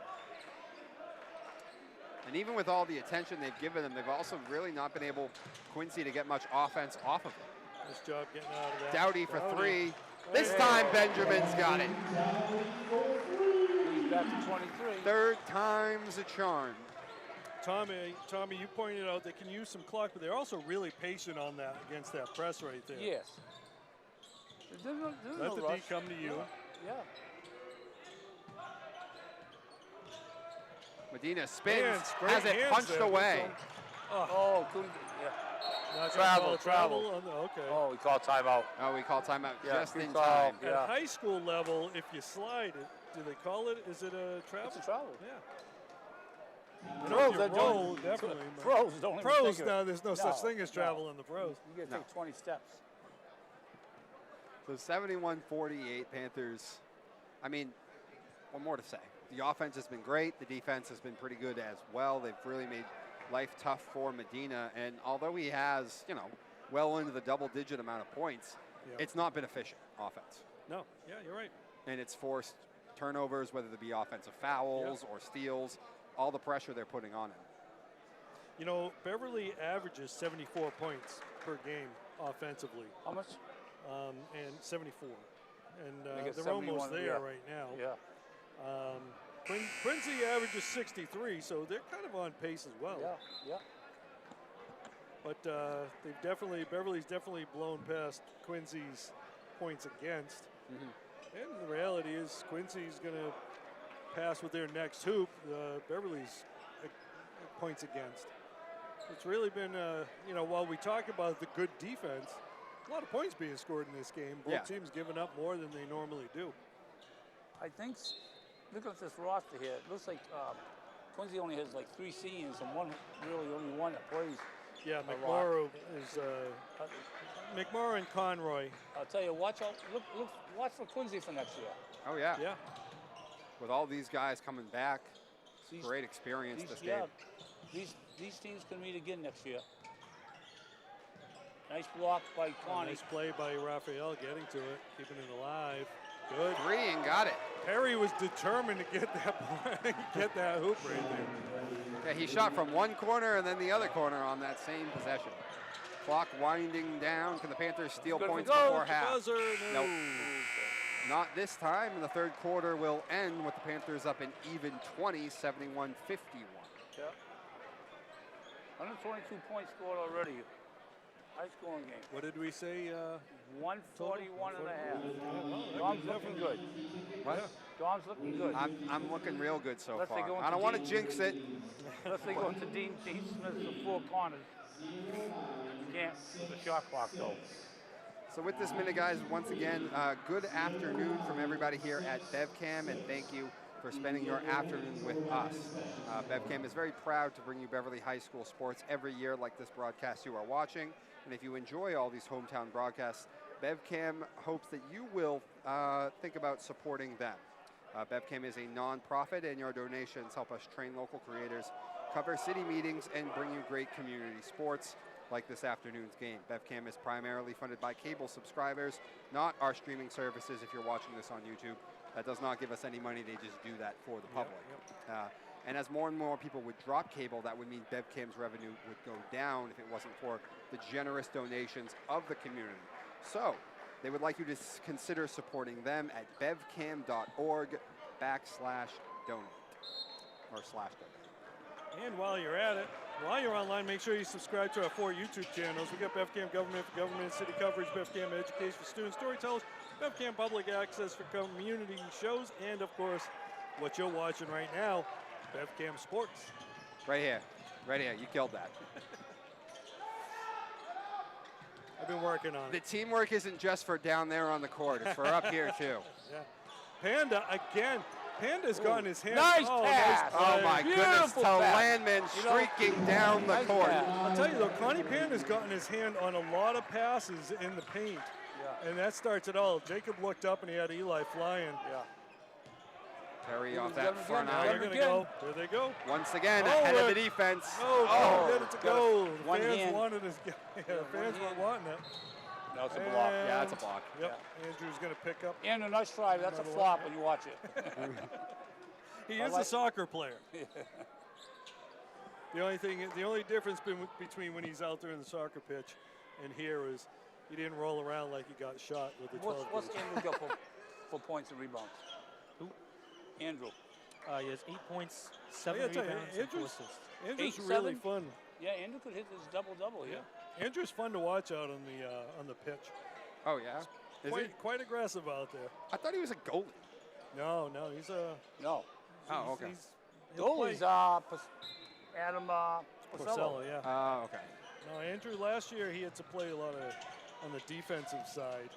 And even with all the attention they've given them, they've also really not been able, Quincy, to get much offense off of it. Nice job getting out of that. Doughty for three. This Hey. time Benjamin's got it. He's back to 23. Third time's a charm. Tommy, you pointed out they can use some clock, but they're also really patient on that against that press right there. Yes. There's Let no the rush. D come to you. Yeah. Medina spins, Hands, great has it hands punched there. away. Oh, couldn't. Yeah. Not Travel. travel. Okay. Oh, we called timeout. Oh, we call timeout Yeah, just good in call. time. Yeah. At high school level, if you slide it, do they call it? Is it a travel? It's a travel. Yeah. You know, Pros if you that roll, don't- definitely. but Pros don't even Pros, think of it. no, there's no such No, thing as no. travel in the pros. You gotta take 20 steps. So 71-48 Panthers. I mean, what more to say? The offense has been great. The defense has been pretty good as well. They've really made life tough for Medina. And although he has, well into the double-digit amount of points, it's not been efficient offense. No, yeah, you're right. And it's forced turnovers, whether they be offensive fouls or steals, all the pressure they're putting on him. Beverly averages 74 points per game offensively, How much? and 74. They And get they're almost 71, there yeah. right now. Yeah. Quincy averages 63, so they're kind of on pace as well. Yeah. But Beverly's definitely blown past Quincy's points against. And the reality is Quincy's going to pass with their next hoop Beverly's points against. It's really been, while we talk about the good defense, a lot of points being scored in this game. Both teams giving up more than they normally do. I think, look at this roster here. It looks like Quincy only has like 3 seniors and only one that plays. Yeah, a lot. McMorrow is McMorrow and Conroy. I'll tell you, watch for Quincy for next year. Oh, yeah. Yeah. With all these guys coming back, These- great experience this game. Yeah, these teams can meet again next year. Nice block by Connie. Nice play by Raphael getting to it, keeping it alive. Good. Three and got it. Perry was determined to get that get that hoop right there. Yeah, he shot from one corner and then the other corner on that same possession. Clock winding down. Can the Panthers steal Good points for goal. before half? Buzzer, no. Nope. Not this time. And the third quarter will end with the Panthers up in even 20, 71-51. Yeah. 122 points scored already. High scoring game. What did we say? 141 and a half. Well, Dom's looking good. What? Dom's looking good. I'm looking real good so Unless they far. go I into don't want to deep. jinx it. Unless they go into Dean Smith's the 4 corners. You can't. The shot clock though. So with this minute, guys, once again, good afternoon from everybody here at BevCam, and thank you for spending your afternoon with us. BevCam is very proud to bring you Beverly High School sports every year like this broadcast you are watching. And if you enjoy all these hometown broadcasts, BevCam hopes that you will think about supporting them. BevCam is a non-profit, and your donations help us train local creators, cover city meetings, and bring you great community sports like this afternoon's game. BevCam is primarily funded by cable subscribers, not our streaming services if you're watching this on YouTube. That does not give us any money, they just do that for the public. And as more and more people would drop cable, that would mean BevCam's revenue would go down if it wasn't for the generous donations of the community. So, they would like you to consider supporting them at bevcam.org/donate, or /donate. And while you're at it, while you're online, make sure you subscribe to our 4 YouTube channels. We got BevCam Government for Government and City Coverage, BevCam Education for Student Storytellers, BevCam Public Access for community shows, and of course, what you're watching right now, BevCam Sports. Right here, you killed that. I've been working on it. The teamwork isn't just for down there on the court, it's for up here too. Yeah. Panda again. Panda's gotten his hand. Nice pass. Oh my goodness, to Landman streaking down the court. I'll tell you though, Connie Panda's gotten his hand on a lot of passes in the paint. Yeah. And that starts it all. Jacob looked up and he had Eli flying. Yeah. Perry off that front Now eye. they're gonna go. There they go. Once again, ahead of the defense. Oh, get it to go. The One fans hand. wanted his. The fans weren't wanting it. No, it's a block. Yeah, that's a block. Yep. Andrew's gonna pick up. Andrew, nice try. That's a flop when you watch it. He is a soccer player. The only difference between when he's out there in the soccer pitch and here is he didn't roll around like he got shot with the 12 What's gauge. Andrew got for points and rebounds? Who? Andrew. He has 8 points, I 7 gotta tell you, rebounds, and 2 assists. Andrew's 8, really 7? fun. Yeah, Andrew could hit his double-double here. Andrew's fun to watch out on the pitch. Oh yeah? Is he? Quite aggressive out there. I thought he was a goalie. No, he's a. No. Oh, okay. Goalies, Adam Porcello, yeah. Oh, okay. No, Andrew, last year he had to play a lot of on the defensive side.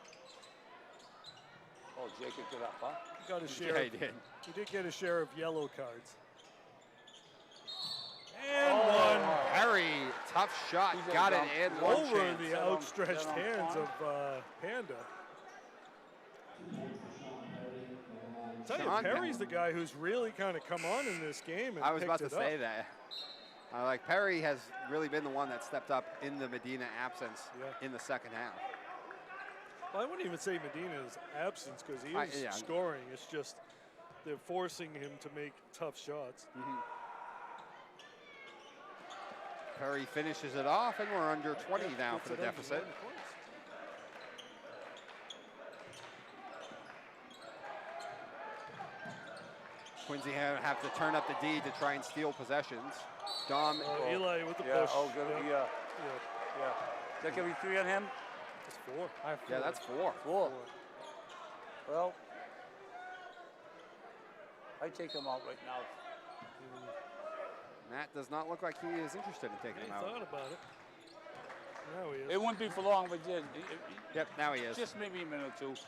Oh, Jacob got up, huh? He got his share. Yeah, he did. He did get a share of yellow cards. And one. Perry, tough shot, He's got it, dump. and one Over chance. the outstretched hands of Panda. Tell you, Sean Perry's the guy who's really kind of come on in this game. And I was about to picked it say up. that. Like Perry has really been the one that stepped up in the Medina absence in the second half. Well, I wouldn't even say Medina's absence because he is scoring. It's just they're forcing him to make tough shots. Perry finishes it off, and we're under 20 now for the deficit. Quincy have to turn up the D to try and steal possessions. Dom. Eli with the push. Oh, good. Yeah. Is that going to be 3 on him? It's 4. Yeah, that's 4. 4. Well, I take him out right now. Matt does not look like he is interested in taking him out. Thought about it. Now he is. It wouldn't be for long if it did. Yep, now he is. Just maybe a minute or 2.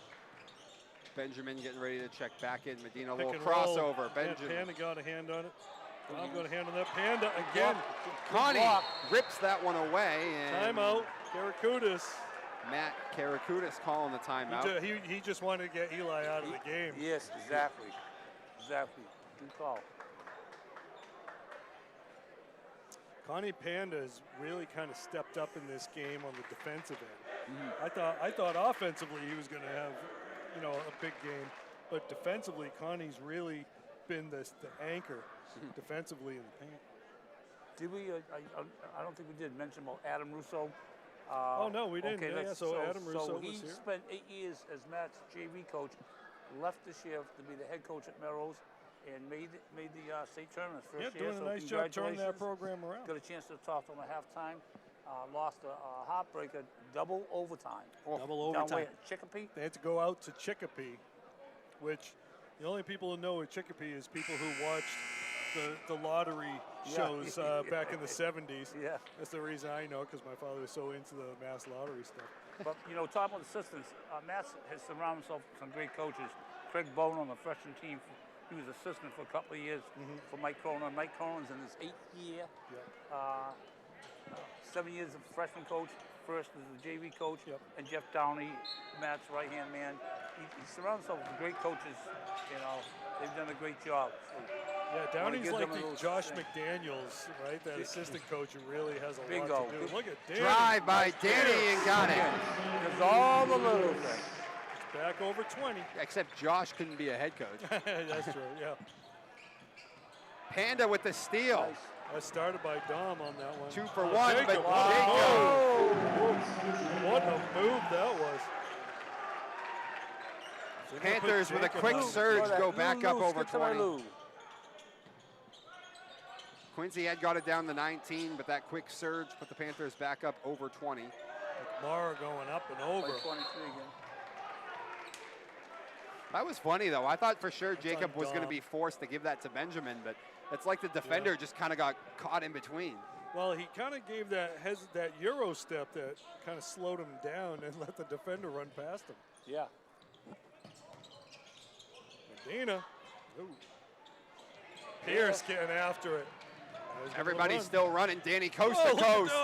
Benjamin getting ready to check back in. Medina, a Pick little and roll. crossover. Yeah, Benjamin. Panda got a hand on it. Dom got a hand on that. Panda again. Connie rips that one away. And Timeout. Karakoutis. Matt Karakoutis calling the timeout. He just wanted to get Eli out of the game. Yes, exactly. Exactly. Good call. Connie Panda has really kind of stepped up in this game on the defensive end. I thought offensively he was going to have, a big game, but defensively Connie's really been the anchor defensively in the paint. Did we? I don't think we did mention about Adam Russo. Oh no, we didn't. Okay, so Adam Russo was he here. spent 8 years as Matt's JV coach. Left this year to be the head coach at Melrose, and made the state tournament his first year. Doing a nice job turning that program around. Got a chance to talk to him at halftime. Lost a heartbreaker, double overtime. Double overtime. Down way at Chicopee. They had to go out to Chicopee, which the only people who know what Chicopee is people who watched the lottery shows back in the 70s. Yeah. That's the reason I know, because my father was so into the mass lottery stuff. But, you know, talking about assistants, Matt has surrounded himself with some great coaches. Craig Bone on the freshman team, he was assistant for a couple of years for Mike Cronin. Mike Cronin's in his 8th year. 7 years of freshman coach, first as the JV coach, and Jeff Downey, Matt's right-hand man. He surrounds himself with great coaches, you know. They've done a great job. So yeah, Downey's like the Josh McDaniels, right? That assistant coach who really has a lot to do. Look at Danny. Drive by Danny and got it. There's all the little things. Back over 20. Except Josh couldn't be a head coach. That's true, yeah. Panda with the steal. Nice. That started by Dom on that one. 2 for 1, Jacob. but Oh. What a move that was. Panthers with a quick surge go back up over 20. Quincy had got it down to 19, but that quick surge put the Panthers back up over 20. Mara going up and over. By 23 again. That was funny, though. I thought for sure Jacob was going to be forced to give that to Benjamin, but it's like the defender just kind of got caught in between. Well, he kind of gave that Euro step that kind of slowed him down and let the defender run past him. Yeah. Medina. Ooh. Pierce getting after it. Everybody's still running. Danny coast to coast.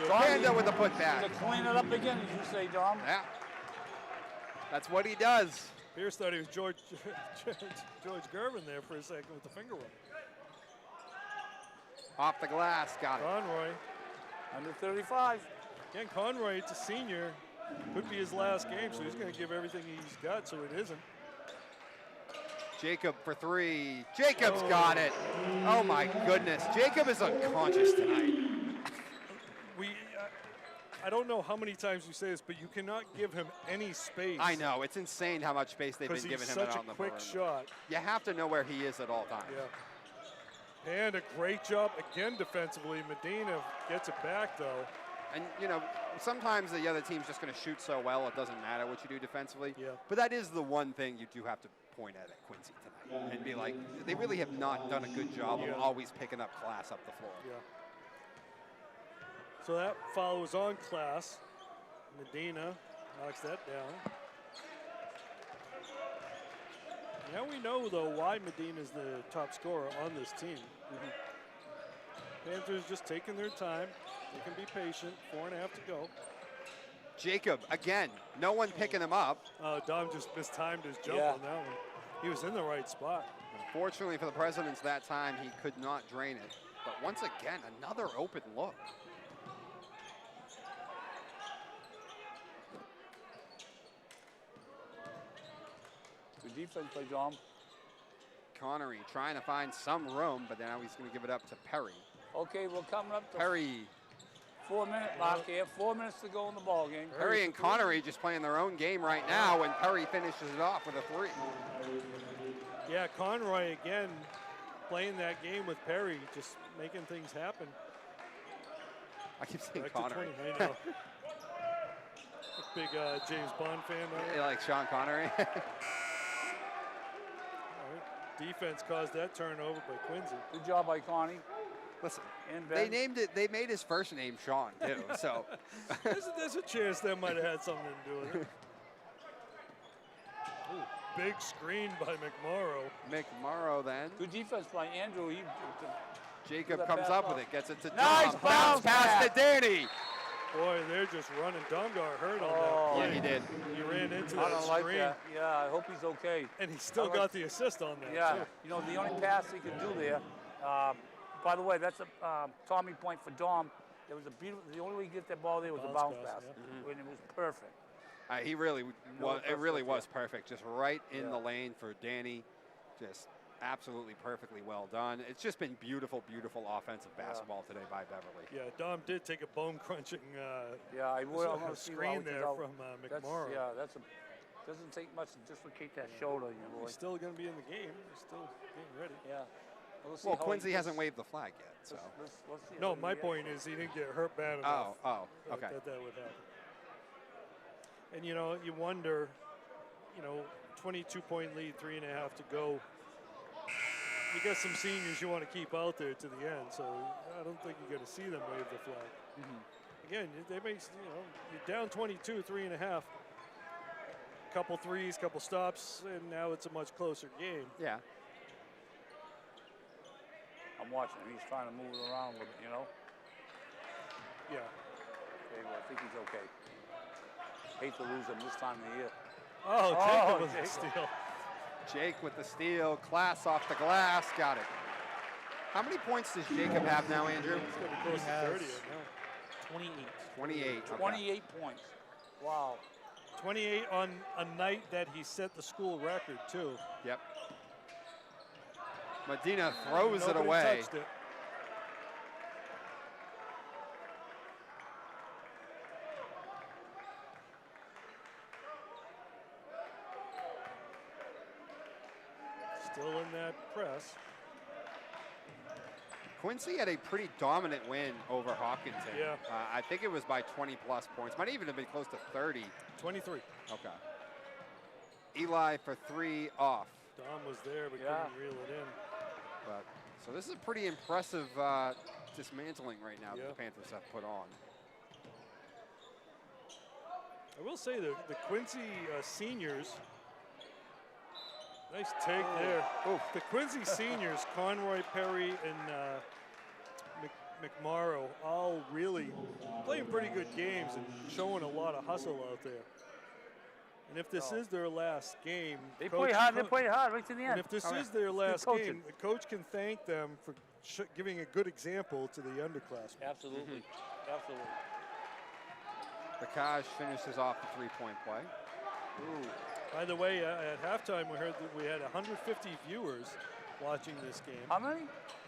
Panda with the putback. To clean it up again, as you say, Dom. Yeah. That's what he does. Pierce thought he was George Gervin there for a second with the finger roll. Off the glass, got it. Conroy. Under 35. Again, Conroy, it's a senior. Could be his last game, so he's going to give everything he's got, so it isn't. Jacob for 3. Jacob's got it. Oh my goodness. Jacob is unconscious tonight. I don't know how many times you say this, but you cannot give him any space. I know. It's insane how much space they've been giving him out on the quick shot. You have to know where he is at all times. Yeah. And a great job again defensively. Medina gets it back though. And you know, sometimes the other team's just going to shoot so well it doesn't matter what you do defensively. Yeah. But that is the one thing you do have to point at Quincy tonight and be like, they really have not done a good job of always picking up class up the floor. Yeah. So that follows on class. Medina knocks that down. Now we know, though, why Medina is the top scorer on this team. Panthers just taking their time. They can be patient. 4.5 to go. Jacob, again, no one picking him up. Dom just mistimed his jump on that one. He was in the right spot. Unfortunately for the Presidents that time, he could not drain it. But once again, another open look. Good defense by Dom. Connery trying to find some room, but now he's going to give it up to Perry. Okay, we're coming up to Perry. 4-minute mark here. 4 minutes to go in the ball game. Perry and Connery just playing their own game right now, and Perry finishes it off with a 3. Yeah, Conroy again playing that game with Perry, just making things happen. I keep saying Back Connery. To 20, I know. Big James Bond fan, right? You like Sean Connery? All right. Defense caused that turnover by Quincy. Good job by Connie. Listen, they named it. They made his first name Sean too. So there's a chance that might have had something to do with it. Ooh, big screen by McMorrow. McMorrow then. Good defense by Andrew. Jacob comes up with it, gets it to Dom. Nice bounce pass to Danny. Boy, they're just running. Dom got hurt on that play. Yeah, he did. He ran into I that don't screen. like that. Yeah, I hope he's okay. And he still got the assist on that. Yeah, too. you know, the only pass he could do there. By the way, that's a Tommy point for Dom. It was a beautiful. The only way you get that ball there was a bounce pass, and it was perfect. He really was. It really was perfect. Just right in the lane for Danny. Just absolutely perfectly well done. It's just been beautiful, beautiful offensive basketball today by Beverly. Yeah, Dom did take a bone-crunching I will screen there from McMorrow. Doesn't take much to dislocate that shoulder, you know. He's still going to be in the game. He's still getting ready. Yeah. Well, Quincy hasn't waved the flag yet, so. Let's see no, my point is he didn't get hurt bad enough. Okay. That would happen. And, you know, you wonder, 22-point lead, 3.5 to go. You got some seniors you want to keep out there to the end, so I don't think you're going to see them wave the flag. again, they make, you're down 22, 3.5. Couple threes, couple stops, and now it's a much closer game. Yeah. I'm watching him. He's trying to move it around with it, Yeah. Okay, well, I think he's okay. Hate to lose him this time of the year. Oh, Jacob with the steal. Jake with the steal. Class off the glass. Got it. How many points does Jacob have now, Andrew? He's going to be close to 30 now. 28. 28. Okay. 28 points. Wow. 28 on a night that he set the school record, too. Yep. Medina throws it Nobody away. touched it. Still in that press. Quincy had a pretty dominant win over Hopkinton. Yeah. I think it was by 20-plus points. Might even have been close to 30. 23. Okay. Eli for 3 off. Dom was there, but couldn't reel it in. But, so this is a pretty impressive dismantling right now that the Panthers have put on. I will say the Quincy seniors, nice take there. Oof. The Quincy seniors, Conroy, Perry, and McMorrow, all really playing pretty good games and showing a lot of hustle out there. And if this is their last game, They play hard. They play hard right to the end. and if this is their last game, the coach can thank them for giving a good example to the underclassmen. Absolutely. Absolutely. Bakaj finishes off the three-point play. Ooh. By the way, at halftime, we heard that we had 150 viewers watching this game. How many?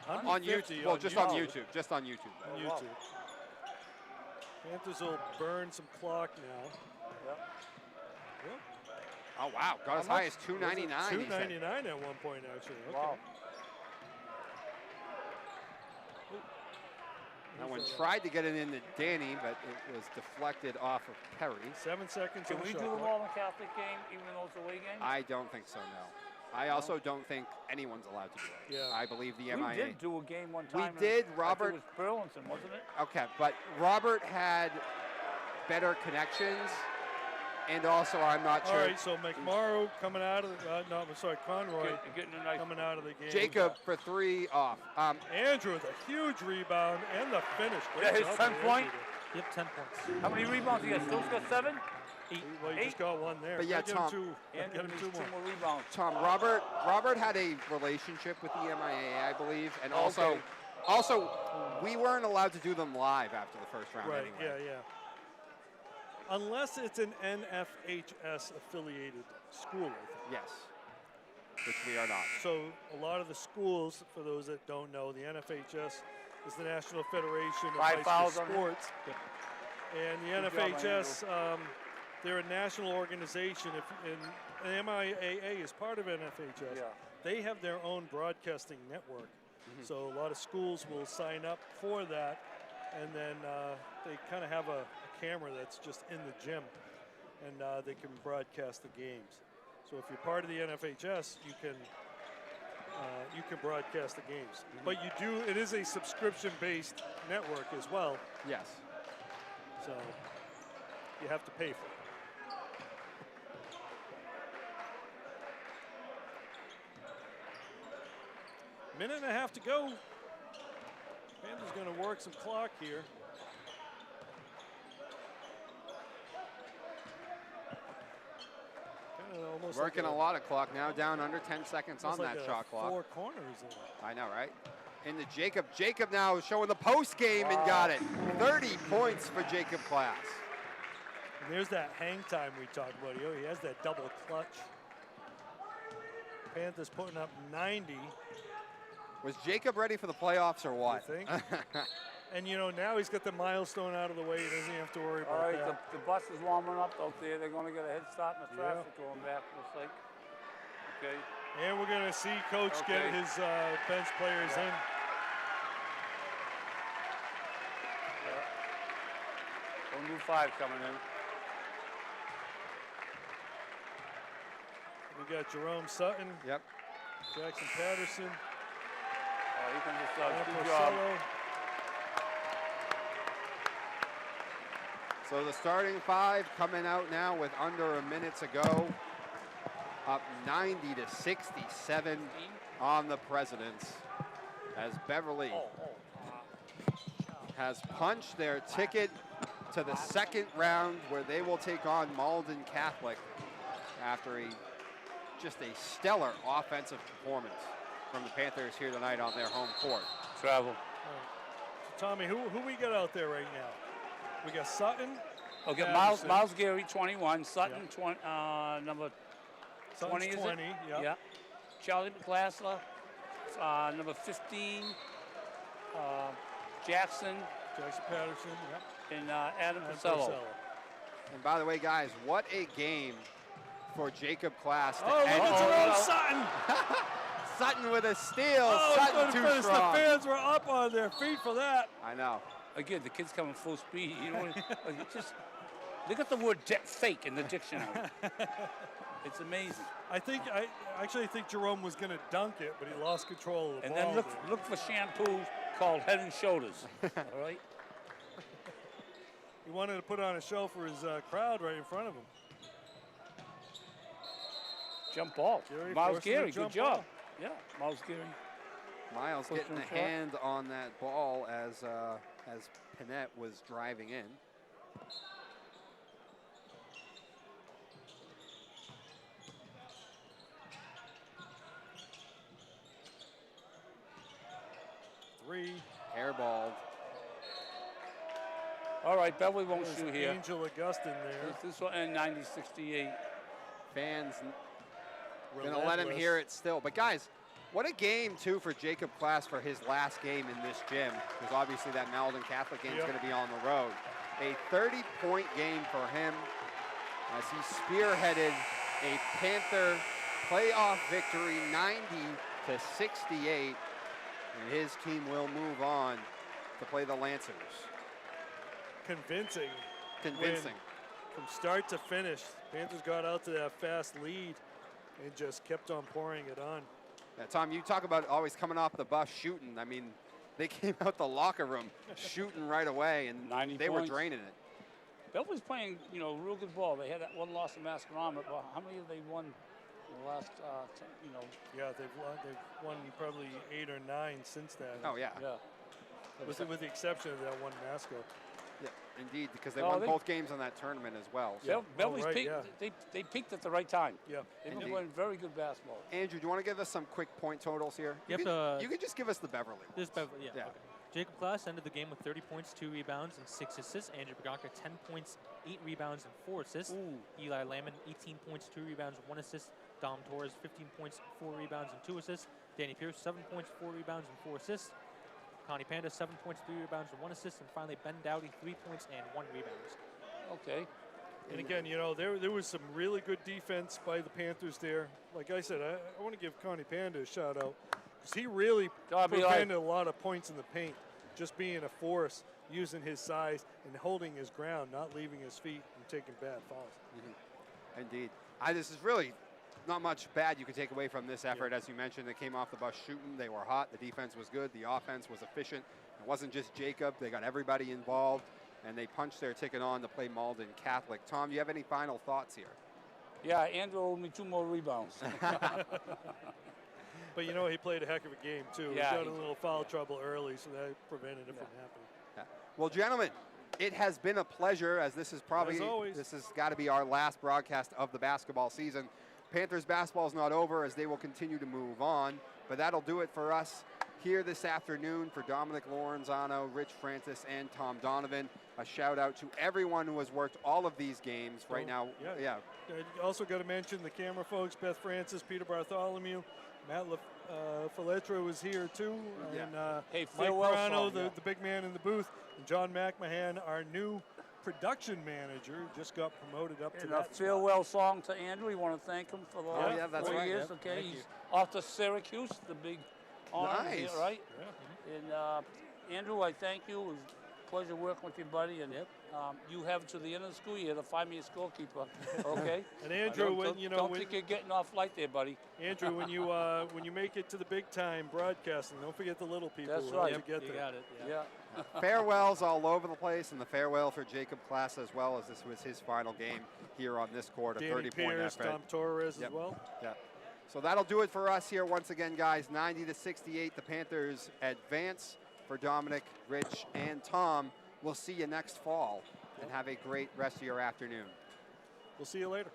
On YouTube. Well, just on YouTube. Just on YouTube. On YouTube. Panthers will burn some clock now. Yep. Oh, wow. Got as high as 299. 299 at one point, actually. Okay. Wow. That one tried to get it into Danny, but it was deflected off of Perry. 7 seconds. Can we do them all in the Catholic game, even though it's a away game? I don't think so, no. I also don't think anyone's allowed to do it. Yeah. I believe the We MIA. did do a game one time. We did, Robert. It was Burlington, wasn't it? Okay, but Robert had better connections, and also I'm not All sure. right, so McMorrow coming out of the, Conroy Getting a nice coming out of the game. Jacob for 3 off. Andrew with a huge rebound and the finish. Yeah, his 10-point. Yep, 10 points. How many rebounds he got? Still got 7? 8. Well, he just got one there. But yeah, Get Tom. him And get him two more. rebounds. Tom, Robert had a relationship with the MIA, I believe, and also we weren't allowed to do them live after the first round Right, anyway. yeah. Unless it's an NFHS affiliated school, I think. Yes, which we are not. So a lot of the schools, for those that don't know, the NFHS is the National Federation of High School Sports. And the NFHS, they're a national organization, and MIAA is part of NFHS. Yeah. They have their own broadcasting network. So a lot of schools will sign up for that, and then they kind of have a camera that's just in the gym, and they can broadcast the games. So if you're part of the NFHS, you can broadcast the games. But it is a subscription-based network as well. Yes. So you have to pay for it. Minute and a half to go. Panthers going to work some clock here. Almost Working like a lot of clock now, down under 10 seconds on like that shot clock. 4 corners in it. I know, right? Into Jacob. Jacob now showing the post game and got it. 30 points for Jacob Class. And there's that hang time we talked about. He has that double clutch. Panthers putting up 90. Was Jacob ready for the playoffs or what? You think? And now he's got the milestone out of the way. He doesn't have to worry about All right, that. the bus is warming up out there. They're going to get a head start in the traffic going back, looks like. Okay. And we're going to see Coach get his bench players in. One new 5 coming in. We got Jerome Sutton. Yep. Jackson Patterson. He can just Adam good job. Porcello. So the starting five coming out now with under a minute to go. Up 90-67 on the Presidents as Beverly has punched their ticket to the second round where they will take on Malden Catholic after just a stellar offensive performance from the Panthers here tonight on their home court. Travel. So Tommy, who we got out there right now? We got Sutton. Okay, Miles Gary, 21. Sutton, number 20, is 20, it? yeah. Charlie McClassler, number 15. Jackson Patterson, and Adam Pacello. And by the way, guys, what a game for Jacob Class to end. Look at Jerome Sutton. Sutton with a steal. Oh, Sutton too strong. The fans were up on their feet for that. I know. Again, the kid's coming full speed. You know, just look at the word fake in the dictionary. It's amazing. I actually think Jerome was going to dunk it, but he lost control of the ball. And then look for shampoo called Head and Shoulders. All right. He wanted to put on a show for his crowd right in front of him. Jump ball. Miles Gary, good job. Yeah, Miles Gary. Miles getting a hand on that ball as Panette was driving in. Three. Airballed. All right, Beverly won't shoot here. Angel Augustine there. This will end 90-68. Fans going to let him hear it still. But guys, what a game, too, for Jacob Class for his last game in this gym. Because obviously that Malden Catholic game is going to be on the road. A 30-point game for him as he spearheaded a Panther playoff victory, 90-68. And his team will move on to play the Lancers. Convincing. Convincing. From start to finish, Panthers got out to that fast lead and just kept on pouring it on. Yeah, Tom, you talk about always coming off the bus shooting. I mean, they came out the locker room shooting right away, and they were draining it. Beverly's playing, real good ball. They had that one loss in Masconomet, but how many have they won in the last, Yeah, they've won probably 8 or 9 since then. Oh, yeah. With the exception of that one Masco. Yeah, indeed, because they won both games on that tournament as well. So. Beverly's peaked, they peaked at the right time. Yeah. They've been playing very good basketball. Andrew, do you want to give us some quick point totals here? You can just give us the Beverly. This Beverly, yeah. Okay. Jacob Class ended the game with 30 points, 2 rebounds, and 6 assists. Andrew Bagonka, 10 points, 8 rebounds, and 4 assists. Eli Lamon, 18 points, 2 rebounds, 1 assist. Dom Torres, 15 points, 4 rebounds, and 2 assists. Danny Pierce, 7 points, 4 rebounds, and 4 assists. Connie Panda, 7 points, 3 rebounds, and 1 assist. And finally, Ben Dowdy, 3 points and 1 rebound. Okay. And again, there was some really good defense by the Panthers there. Like I said, I want to give Connie Panda a shout out because he really prevented a lot of points in the paint, just being a force, using his size and holding his ground, not leaving his feet and taking bad fouls. Indeed. This is really not much bad you could take away from this effort. As you mentioned, they came off the bus shooting. They were hot. The defense was good. The offense was efficient. It wasn't just Jacob. They got everybody involved, and they punched their ticket on to play Malden Catholic. Tom, do you have any final thoughts here? Yeah, Andrew owed me 2 more rebounds. But he played a heck of a game, too. Yeah, he got in a little foul trouble early, so that prevented it from happening. Yeah. Well, gentlemen, it has been a pleasure, as this is probably, as always, this has got to be our last broadcast of the basketball season. Panthers basketball is not over, as they will continue to move on, but that'll do it for us here this afternoon. For Dominic Lorenzano, Rich Francis, and Tom Donovan, a shout out to everyone who has worked all of these games right now. Yeah. Also got to mention the camera folks, Beth Francis, Peter Bartholomew, Matt Faletra was here too, and Mike Morano, the big man in the booth, and John McMahon, our new production manager, just got promoted up to that. A farewell song to Andrew. You want to thank him for the last 4 years. Yep. Okay, he's off to Syracuse, the big honor, nice. Right? Yeah. And Andrew, I thank you. It was a pleasure working with you, buddy. And you have to the end of the school year to find me a scorekeeper. Okay. And Andrew, don't think you're getting off light there, buddy. Andrew, when you make it to the big time broadcasting, don't forget the little people. That's right. To get there. You got it. Yeah. farewells all over the place, and the farewell for Jacob Klass as well, as this was his final game here on this court. A Danny 30-point Pierce, effort. Tom Torres Yep. as well. Yeah. So that'll do it for us here once again, guys. 90-68, the Panthers advance. For Dominic, Rich, and Tom, we'll see you next fall, and have a great rest of your afternoon. We'll see you later.